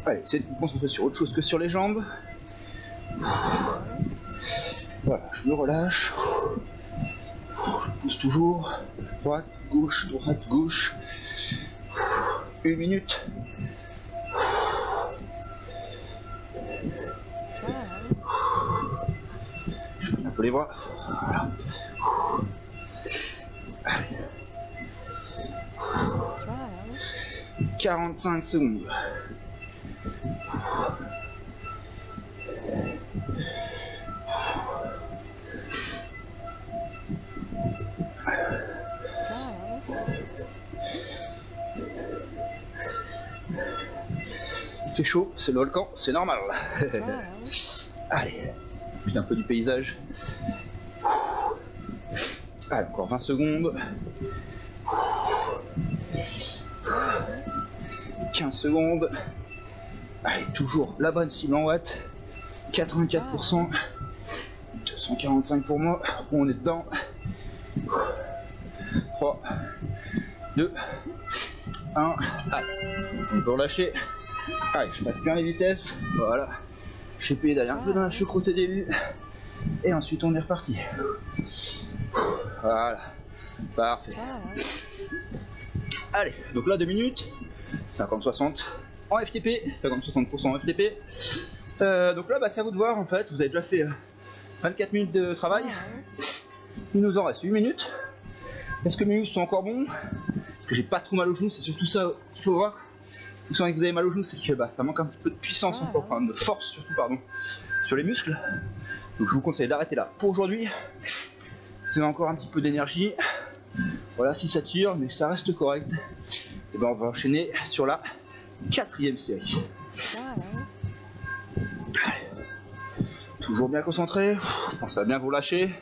Allez, essayez de vous concentrer sur autre chose que sur les jambes. Voilà, je me relâche. Je pousse toujours. Droite, gauche. 1 minute. Je mets un peu les bras. Voilà. Allez. 45 secondes. Il fait chaud, c'est le volcan, c'est normal. Allez. profite un peu du paysage. Allez, encore 20 secondes. 15 secondes. Allez, toujours la bonne cible en watts. 84%. 245 pour moi. On est dedans. 3, 2, 1. Allez, on peut relâcher. Allez, je passe bien les vitesses. Voilà. J'ai payé d'aller un peu dans la choucroute au début. Et ensuite on est reparti. Voilà. Parfait. Allez, donc là 2 minutes. 50-60 en FTP. 50-60% en FTP. Donc là, bah, c'est à vous de voir en fait. Vous avez déjà fait 24 minutes de travail. Il nous en reste 8 minutes. Est-ce que mes muscles sont encore bons? Parce que j'ai pas trop mal aux genoux, c'est surtout ça qu'il faut voir. Vous savez que vous avez mal aux genoux, c'est que bah, ça manque un petit peu de puissance, encore, enfin de force surtout, pardon, sur les muscles. Donc je vous conseille d'arrêter là pour aujourd'hui. Vous avez encore un petit peu d'énergie. Voilà, si ça tire, mais ça reste correct. Et ben on va enchaîner sur la 4e série. Allez. Toujours bien concentré. Pensez à bien vous lâcher.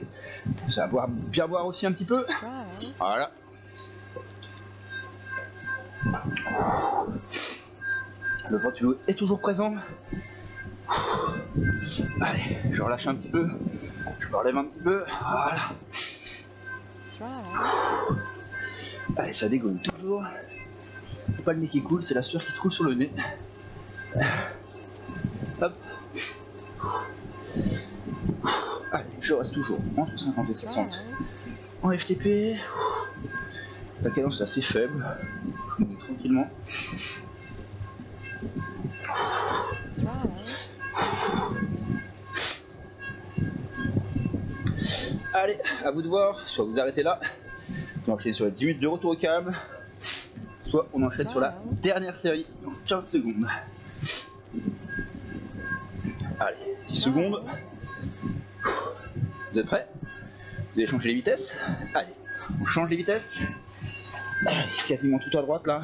Pensez à bien boire aussi un petit peu. Voilà. Le ventilo est toujours présent. Allez, je relâche un petit peu. Je me relève un petit peu. Voilà. Allez, ça dégomme toujours. Pas le nez qui coule, c'est la sueur qui coule sur le nez. Hop. Allez, je reste toujours entre 50 et 60 en FTP. La cadence est assez faible. Je me mets tranquillement. Allez, à vous de voir. Soit vous arrêtez là. On enchaîne sur les 10 minutes de retour au calme. Soit on enchaîne sur la dernière série en 15 secondes. Allez, 10 secondes. Vous êtes prêts? Vous allez changer les vitesses. Allez, on change les vitesses. Allez, quasiment tout à droite là.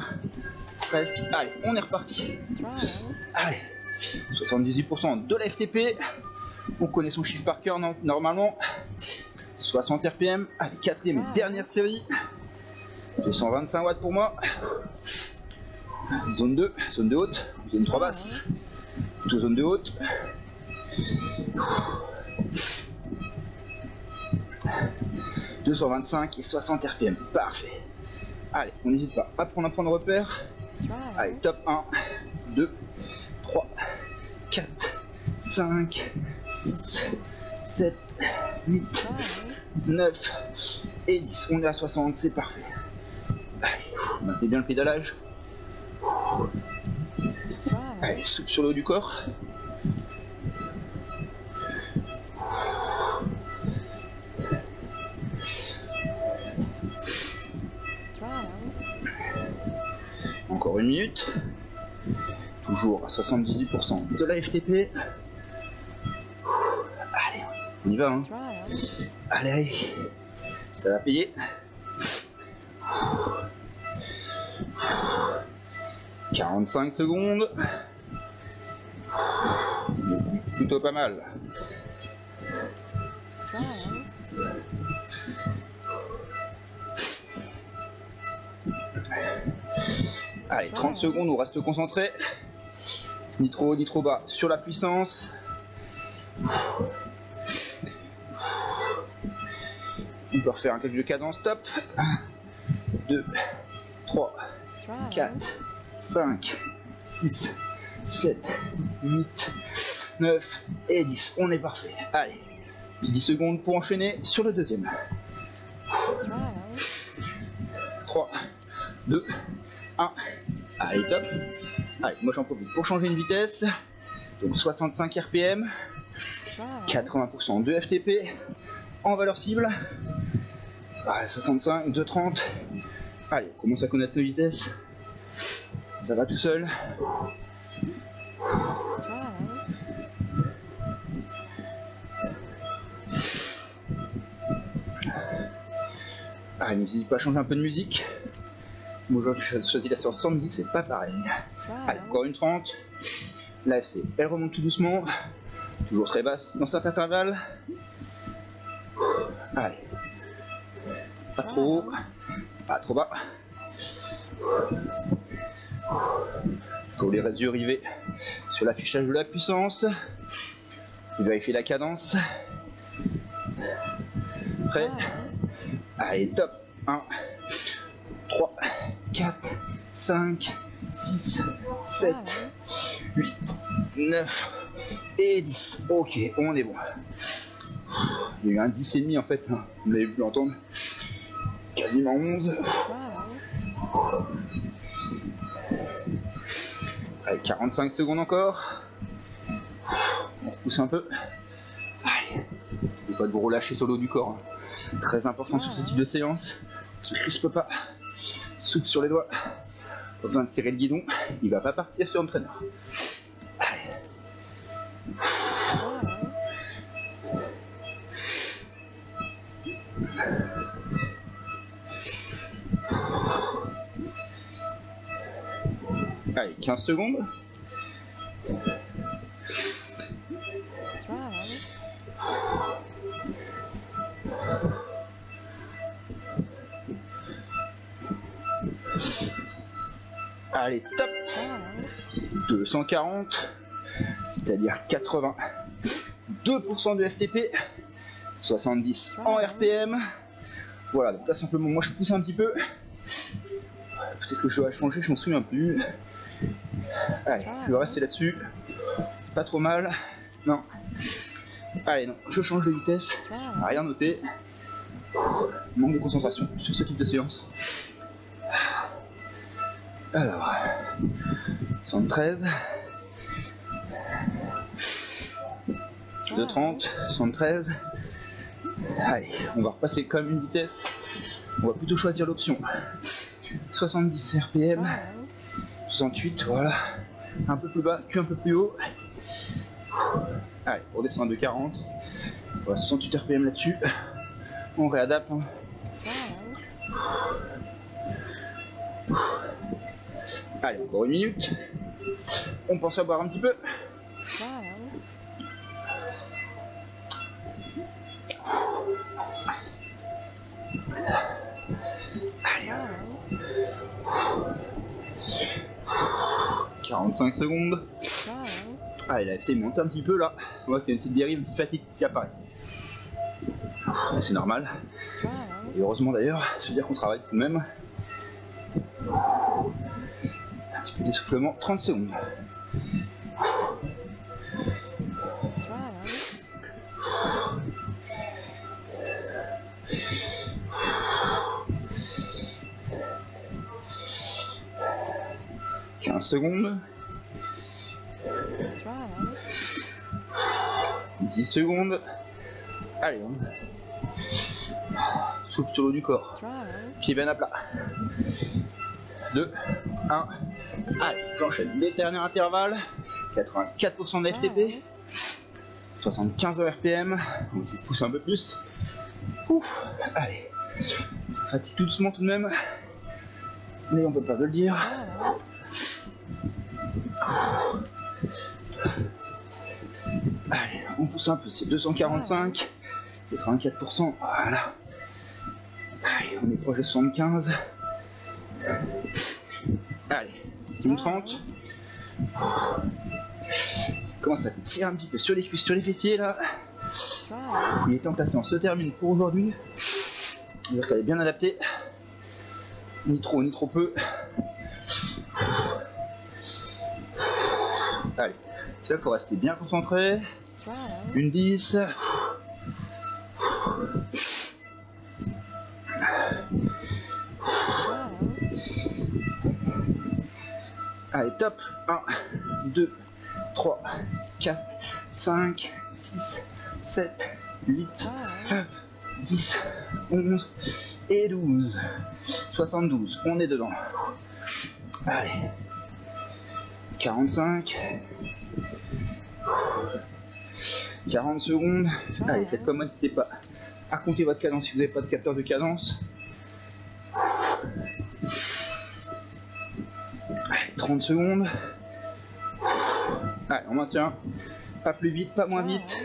Presque. Allez, on est reparti. Allez, 78% de la FTP. On connaît son chiffre par cœur normalement. 60 RPM. Allez, 4e et dernière série. 225 watts pour moi. Zone 2, zone 2 haute, zone 3 basse. Plutôt zone 2 haute. « 225 et 60 RPM, parfait. Allez, on n'hésite pas à prendre un point de repère. Allez, top 1, 2, 3, 4, 5, 6, 7, 8, 9 et 10. On est à 60, c'est parfait. Allez, maintenez bien le pédalage. Allez, souple sur le haut du corps. Encore 1 minute. Toujours à 78% de la FTP. Allez, on y va. Hein. Allez, allez. Ça va payer. « 45 secondes. Plutôt pas mal. Allez, 30 secondes, on reste concentré. Ni trop haut, ni trop bas sur la puissance. On peut refaire un calcul de cadence, stop. 1, 2, 3, 4, 5, 6, 7, 8, 9 et 10. On est parfait. Allez, 10 secondes pour enchaîner sur le deuxième. 3, 2, 1. Allez, top. Allez, moi j'en profite pour changer une vitesse. Donc 65 RPM, 80% de FTP en valeur cible. Allez, 65, 230. Allez, on commence à connaître nos vitesses. Ça va tout seul. Allez, n'hésitez pas à changer un peu de musique. Moi je choisis la séance sans musique, c'est pas pareil. Allez, encore une 30. Là, elle remonte tout doucement. Toujours très basse dans cet intervalle. Allez. Pas trop haut, pas trop bas. Toujours les yeux rivés sur l'affichage de la puissance. Vérifier la cadence. Prêt? Allez, top. 1, 3, 4, 5, 6, 7, 8, 9 et 10. Ok, on est bon. Il y a eu un 10,5 en fait, hein. Vous l'avez pu l'entendre. Quasiment 11. Allez, 45 secondes encore. On repousse un peu. Allez. N'oubliez pas de vous relâcher sur le haut du corps. Hein. Très important sur ce type de séance. Ne se crispe pas. Souple sur les doigts. Pas besoin de serrer le guidon. Il va pas partir sur l'entraîneur. Allez. Allez, 15 secondes. Allez, top. 240, c'est-à-dire 82% de FTP, 70 en RPM. Voilà, donc là simplement moi je pousse un petit peu. Peut-être que je dois changer, je m'en souviens plus. Allez, je vais rester là-dessus. Pas trop mal. Non. Allez, non, je change de vitesse. Rien noté. Manque de concentration sur ce type de séance. Alors, 73, 230, 73. Allez, on va repasser comme une vitesse. On va plutôt choisir l'option 70 RPM, 68, voilà. Un peu plus bas, puis un peu plus haut. Allez, on descend de 40. Voilà, 68 RPM là-dessus. On réadapte. Hein. Allez, encore une minute. On pense à boire un petit peu. Allez. 45 secondes. Allez, la FC monte un petit peu là. On voit qu'il y a une petite dérive, une petite fatigue qui apparaît. C'est normal. Et heureusement d'ailleurs, ça veut dire qu'on travaille tout de même. Un petit peu d'essoufflement, 30 secondes. Secondes, 10 secondes, allez, souffle sur le haut du corps, pied bien à plat, 2, 1, allez, j'enchaîne les derniers intervalles, 84% de FTP, 75 RPM, on va pousser un peu plus, ouf, allez, ça fatigue tout doucement tout de même, mais on peut pas le dire. Allez, on pousse un peu, c'est 245, 84%, voilà. Allez, on est proche de 75. Allez, une 30. Comment ça tire un petit peu sur les cuisses, sur les fessiers là. Il est temps que la séance se termine pour aujourd'hui. C'est-à-dire qu'elle est bien adaptée. Ni trop peu. Allez, c'est là qu'il faut rester bien concentré. Une 10. Allez, top. 1, 2, 3, 4, 5, 6, 7, 8, 9, 10, 11 et 12. 72, on est dedans. Allez. 45. 40 secondes. Allez, faites comme moi, n'hésitez pas à compter votre cadence si vous n'avez pas de capteur de cadence. Allez, 30 secondes. Allez, on maintient. Pas plus vite, pas moins vite.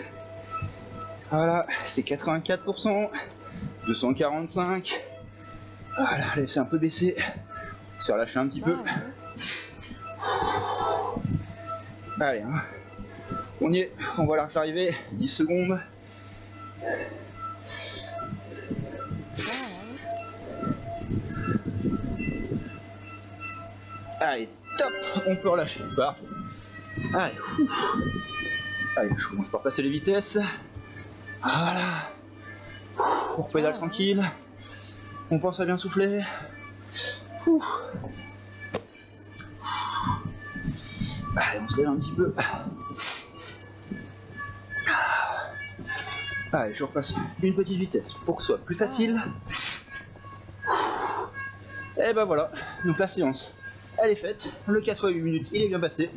Voilà, c'est 84%, 245. Voilà, laissez un peu baisser, se relâcher un petit peu. Allez, hein. On y est, on voit l'arche d'arrivée, 10 secondes. Allez, top, on peut relâcher. Parfait. Allez, allez, je commence par passer les vitesses. Voilà. On repédale tranquille. On pense à bien souffler. Allez, on se lève un petit peu. Allez, je repasse une petite vitesse pour que ce soit plus facile. Et ben voilà, donc la séance, elle est faite. Le 4 x 8 minutes, il est bien passé.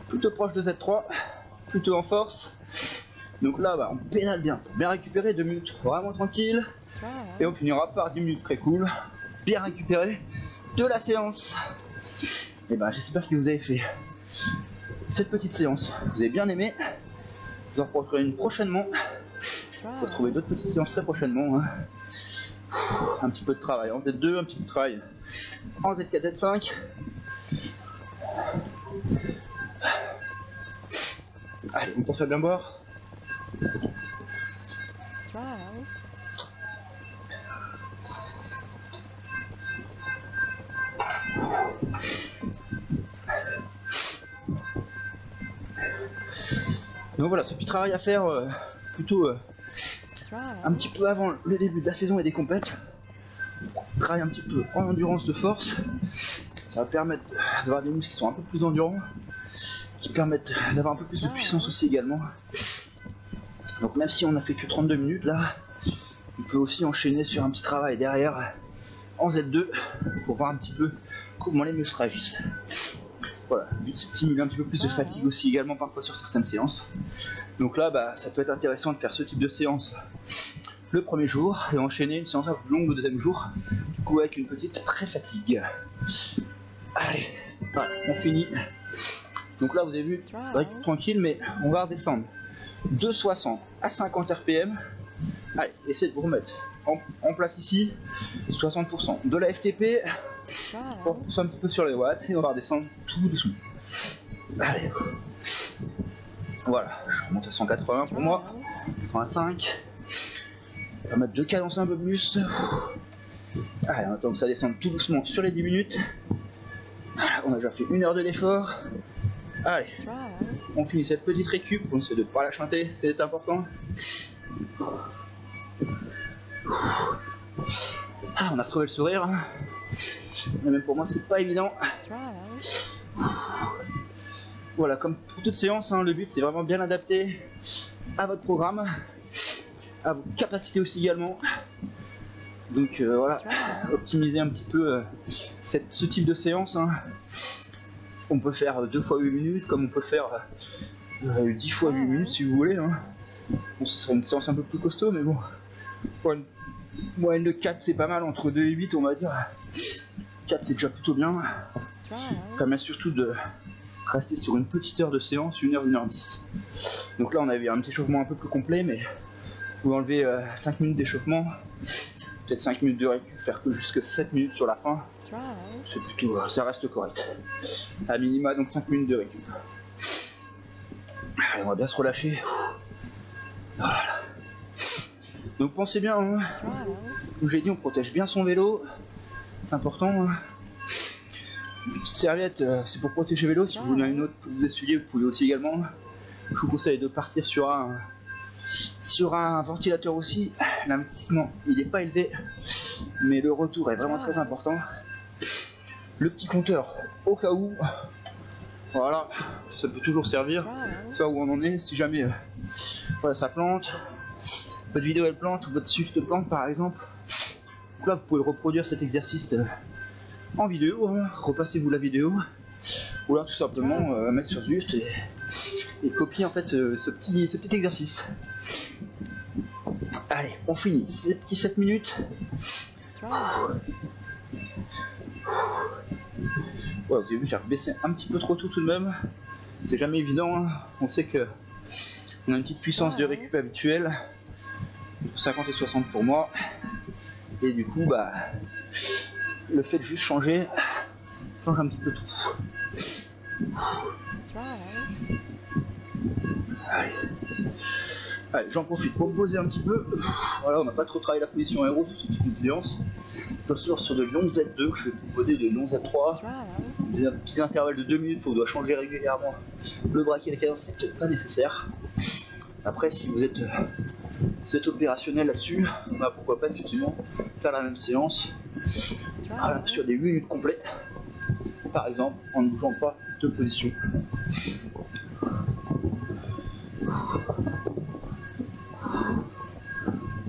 Plutôt proche de Z3, plutôt en force. Donc là, bah, on pédale bien pour bien récupérer 2 minutes vraiment tranquille. Et on finira par 10 minutes très cool, bien récupéré de la séance. Et ben j'espère que vous avez fait cette petite séance. Vous avez bien aimé. Vous en reprendrez une prochainement. Vous retrouver d'autres petites séances très prochainement. Hein. Un petit peu de travail en Z2, un petit peu de travail en Z4, Z5. Allez, on pense à bien boire. Donc voilà, ce petit travail à faire plutôt un petit peu avant le début de la saison et des compètes. Travailler un petit peu en endurance de force. Ça va permettre d'avoir des muscles qui sont un peu plus endurants, qui permettent d'avoir un peu plus de puissance aussi également. Donc même si on a fait que 32 minutes là, on peut aussi enchaîner sur un petit travail derrière en Z2 pour voir un petit peu comment les muscles réagissent. Voilà, le but c'est de simuler un petit peu plus de fatigue aussi également parfois sur certaines séances. Donc là, bah, ça peut être intéressant de faire ce type de séance le premier jour et enchaîner une séance un peu plus longue le deuxième jour, du coup avec une petite pré-fatigue. Allez, voilà, on finit. Donc là, vous avez vu, tranquille, mais on va redescendre de 60 à 50 RPM. Allez, essayez de vous remettre en place ici, 60% de la FTP, pour pousser un petit peu sur les watts et on va redescendre tout doucement. Allez, voilà, je remonte à 180 pour moi, 85. On va mettre deux cadences un peu plus. Allez, on attend que ça descende tout doucement sur les 10 minutes. On a déjà fait 1 heure de l'effort. Allez, on finit cette petite récup, on essaie de ne pas la chanter, c'est important. Ah, on a retrouvé le sourire. Mais même pour moi, c'est pas évident. Voilà, comme pour toute séance, hein, le but c'est vraiment bien l'adapter à votre programme, à vos capacités aussi également. Donc voilà, optimiser un petit peu ce type de séance. Hein. On peut faire 2 fois 8 minutes, comme on peut faire 10 fois 8 minutes si vous voulez. Hein. Bon, ce serait une séance un peu plus costaud, mais bon, pour une moyenne de 4 c'est pas mal, entre 2 et 8 on va dire. 4 c'est déjà plutôt bien. Ça permet surtout de rester sur une petite heure de séance, 1h, 1h10. Donc là on avait un petit échauffement un peu plus complet, mais vous pouvez enlever 5 minutes d'échauffement, peut-être 5 minutes de récup, faire que jusque 7 minutes sur la fin. C'est plutôt, ça reste correct. À minima donc 5 minutes de récup. Allez, on va bien se relâcher. Voilà. Donc pensez bien, hein. Comme je l'ai dit, on protège bien son vélo, c'est important. Hein. Une petite serviette, c'est pour protéger le vélo. Si vous voulez une autre pour vous essuyer, vous pouvez aussi également. Je vous conseille de partir sur un ventilateur aussi. L'investissement il n'est pas élevé, mais le retour est vraiment très important. Le petit compteur au cas où, voilà, ça peut toujours servir. Savoir où on en est, si jamais voilà, ça plante, votre vidéo elle plante ou votre Swift plante par exemple. Donc là vous pouvez reproduire cet exercice en vidéo, hein. Repassez-vous la vidéo, ou alors tout simplement mettre sur Swift et copier en fait ce petit exercice. Allez, on finit ces petits 7 minutes. Ouais, vous avez vu, j'ai baissé un petit peu trop tôt tout de même. c'est jamais évident, hein. On sait que on a une petite puissance de récup habituelle, 50 et 60 pour moi, et du coup bah le fait de juste changer change un petit peu tout. Allez. Allez, j'en profite pour me poser un petit peu. Voilà, on n'a pas trop travaillé la position aéro sur cette petite séance. Toujours sur de longs Z2, je vais proposer de longs Z3. Des petits intervalles de 2 minutes, on doit changer régulièrement le braquet et la cadence, c'est peut-être pas nécessaire. Après, si vous êtes opérationnel là-dessus, bah, pourquoi pas effectivement faire la même séance voilà, sur des 8 minutes complètes, par exemple, en ne bougeant pas de position.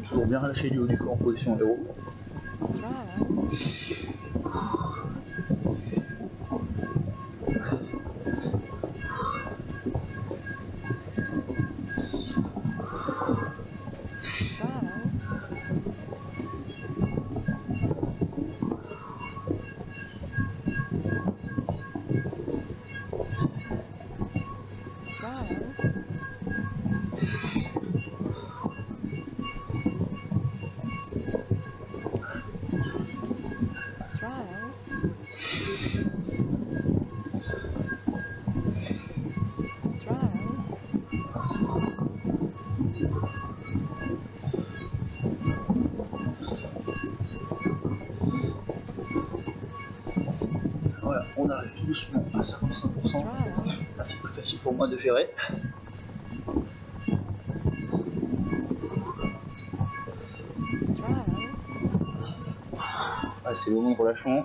Toujours bien relâcher du haut du corps en position aéro. Voilà, on arrive tout doucement à 55%. Là, c'est plus facile pour moi de gérer. Ah, c'est le moment de relâchement.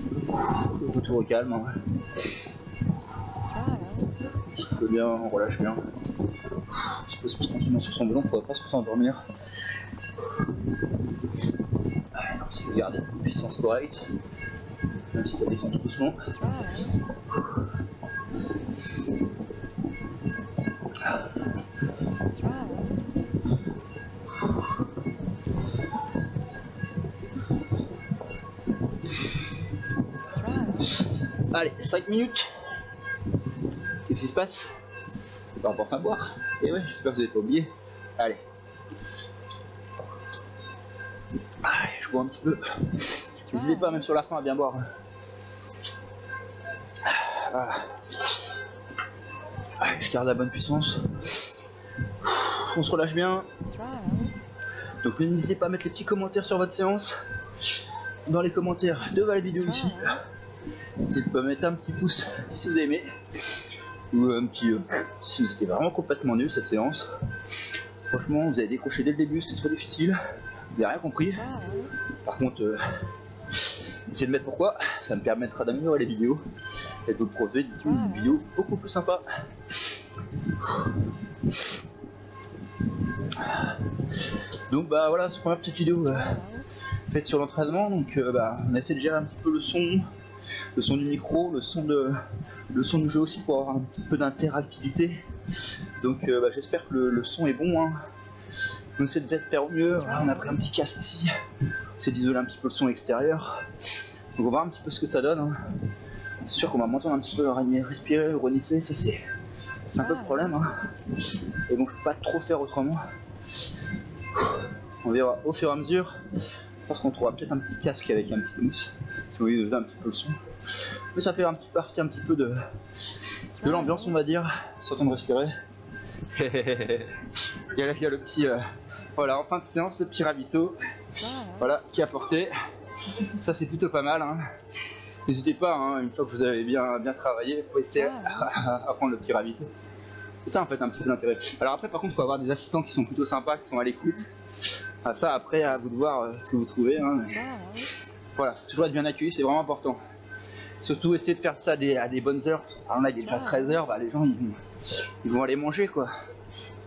Le retour au calme. Hein. On souffle bien, on relâche bien. On se pose tranquillement sur son ballon, on pourrait presque s'endormir. Alors, si vous gardez une puissance correcte, même si ça descend tout doucement. Allez, 5 minutes. Qu'est-ce qui se passe? On pense à boire. Et ouais, j'espère que vous n'avez pas oublié. Allez. Allez, je bois un petit peu. N'hésitez pas, même sur la fin, à bien boire. Voilà. Allez, je garde la bonne puissance. On se relâche bien. Donc n'hésitez pas à mettre les petits commentaires sur votre séance. Dans les commentaires de la vidéo ici. N'hésitez pas à mettre un petit pouce si vous aimez. Ou un petit si c'était vraiment complètement nul cette séance. Franchement, vous avez décroché dès le début, c'était trop difficile. Vous n'avez rien compris. Par contre, essayez de mettre pourquoi. Ça me permettra d'améliorer les vidéos et de vous proposer une vidéo beaucoup plus sympa. Donc bah voilà, cette première petite vidéo faite sur l'entraînement. Donc bah, on essaie de gérer un petit peu le son du micro, le son du jeu aussi pour avoir un petit peu d'interactivité. Donc bah, j'espère que le son est bon. Hein. On essaie de faire au mieux. Voilà, on a pris un petit casque ici. On essaie d'isoler un petit peu le son extérieur. Donc on va voir un petit peu ce que ça donne. Hein. C'est sûr qu'on va m'entendre un petit peu respirer, renifler, ça c'est un peu le problème. Hein. Et donc je peux pas trop faire autrement. On verra au fur et à mesure. Je pense qu'on trouvera peut-être un petit casque avec un petit mousse. Si vous voulez doser un petit peu le son. Mais ça fait un petit partie un petit peu de l'ambiance, on va dire. Sans temps de respirer. Il y a le petit voilà, en fin de séance, le petit ravito voilà, qui a porté. Ça c'est plutôt pas mal. Hein. N'hésitez pas, hein, une fois que vous avez bien travaillé, il faut essayer à prendre le petit ravito. C'est ça en fait un petit peu l'intérêt. Alors après par contre il faut avoir des assistants qui sont plutôt sympas, qui sont à l'écoute. Ah, ça après à vous de voir ce que vous trouvez. Hein. Voilà, faut toujours être bien accueilli, c'est vraiment important. Surtout essayer de faire ça à des bonnes heures. Alors là il est déjà 13h, bah, les gens ils vont aller manger quoi.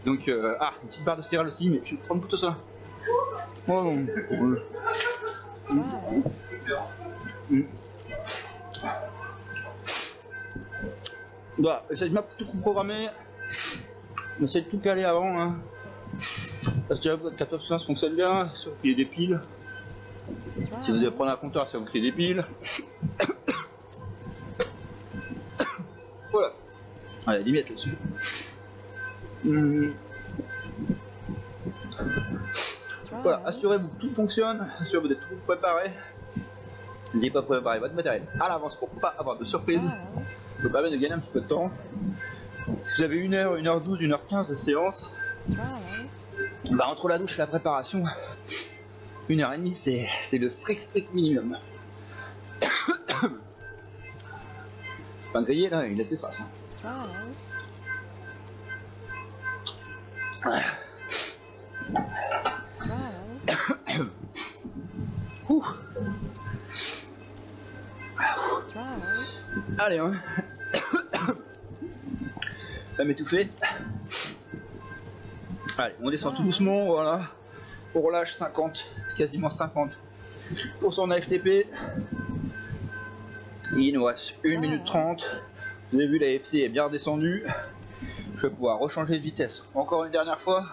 Donc une petite barre de céréales aussi, mais je vais prendre plutôt ça. Oh, Bah, j'essaie de m'a tout programmé. On essaie de tout caler avant. Hein. Parce que votre 14 fonctionne bien, sauf qu'il y a des piles. Si vous allez prendre un compteur, ça vous crée des piles. Voilà. Allez, 10 mètres là-dessus. Voilà, assurez-vous que tout fonctionne, assurez-vous d'être tout préparé. N'ayez pas préparé votre matériel à l'avance pour pas avoir de surprise. Ça vous permet de gagner un petit peu de temps. Si vous avez 1h, 1h12, 1h15 de séance, bah entre la douche et la préparation, 1h30 c'est le strict minimum. Pas grillé là, il laisse des traces. Allez, hein. Ça m'étouffer. Allez, on descend tout doucement, voilà. On relâche 50, quasiment 50% d'AFTP. Il nous reste 1 minute 30. Vous avez vu, la FC est bien redescendue. Je vais pouvoir rechanger de vitesse encore une dernière fois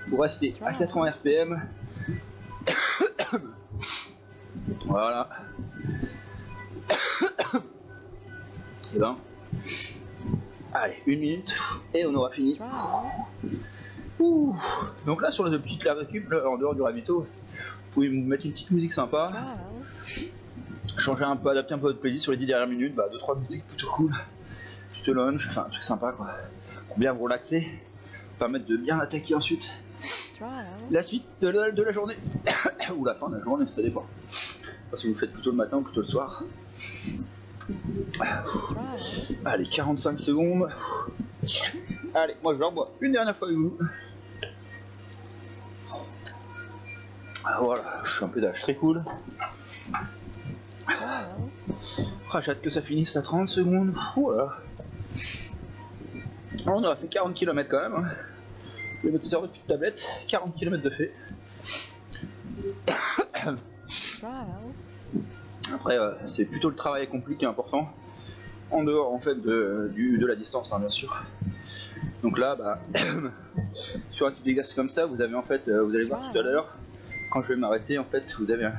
pour rester à 80 RPM. Voilà. Et ben, allez, 1 minute et on aura fini. Ouh. Donc là, sur le petit la récup, en dehors du ravito, vous pouvez vous mettre une petite musique sympa, changer un peu, adapter un peu votre playlist sur les 10 dernières minutes, 2-3 musiques plutôt cool, plutôt lunch, enfin un truc sympa quoi, pour bien vous relaxer, permettre de bien attaquer ensuite la suite de la journée, ou la fin de la journée, ça dépend. Parce que vous le faites plutôt le matin ou plutôt le soir. Allez, 45 secondes. Allez, moi je rebois une dernière fois avec vous. Voilà, je suis un pédage très cool. J'ai hâte que ça finisse à 30 secondes. Voilà. On aura fait 40 km quand même. Hein. Vous pouvez mettre sur votre petite tablette. 40 km de fait. Après, c'est plutôt le travail accompli qui est important. En dehors en fait de la distance, hein, bien sûr. Donc là, sur un type d'exercice comme ça, vous avez en fait, vous allez voir tout à l'heure, quand je vais m'arrêter, en fait, vous avez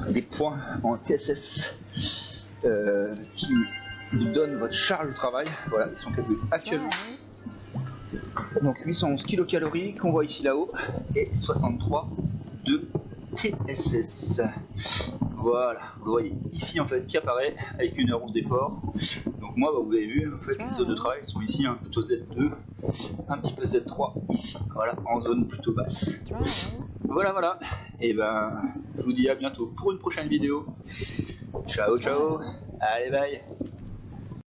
des points en TSS qui vous donnent votre charge de travail. Voilà, ils sont calculés actuellement. Donc 811 kcal qu'on voit ici là-haut et 63 de TSS. Voilà, vous le voyez ici en fait qui apparaît avec 1h11 d'effort. Donc moi, vous avez vu, en fait les zones de travail sont ici, hein, plutôt Z2, un petit peu Z3 ici, voilà, en zone plutôt basse. Voilà, et ben je vous dis à bientôt pour une prochaine vidéo. Ciao, allez bye.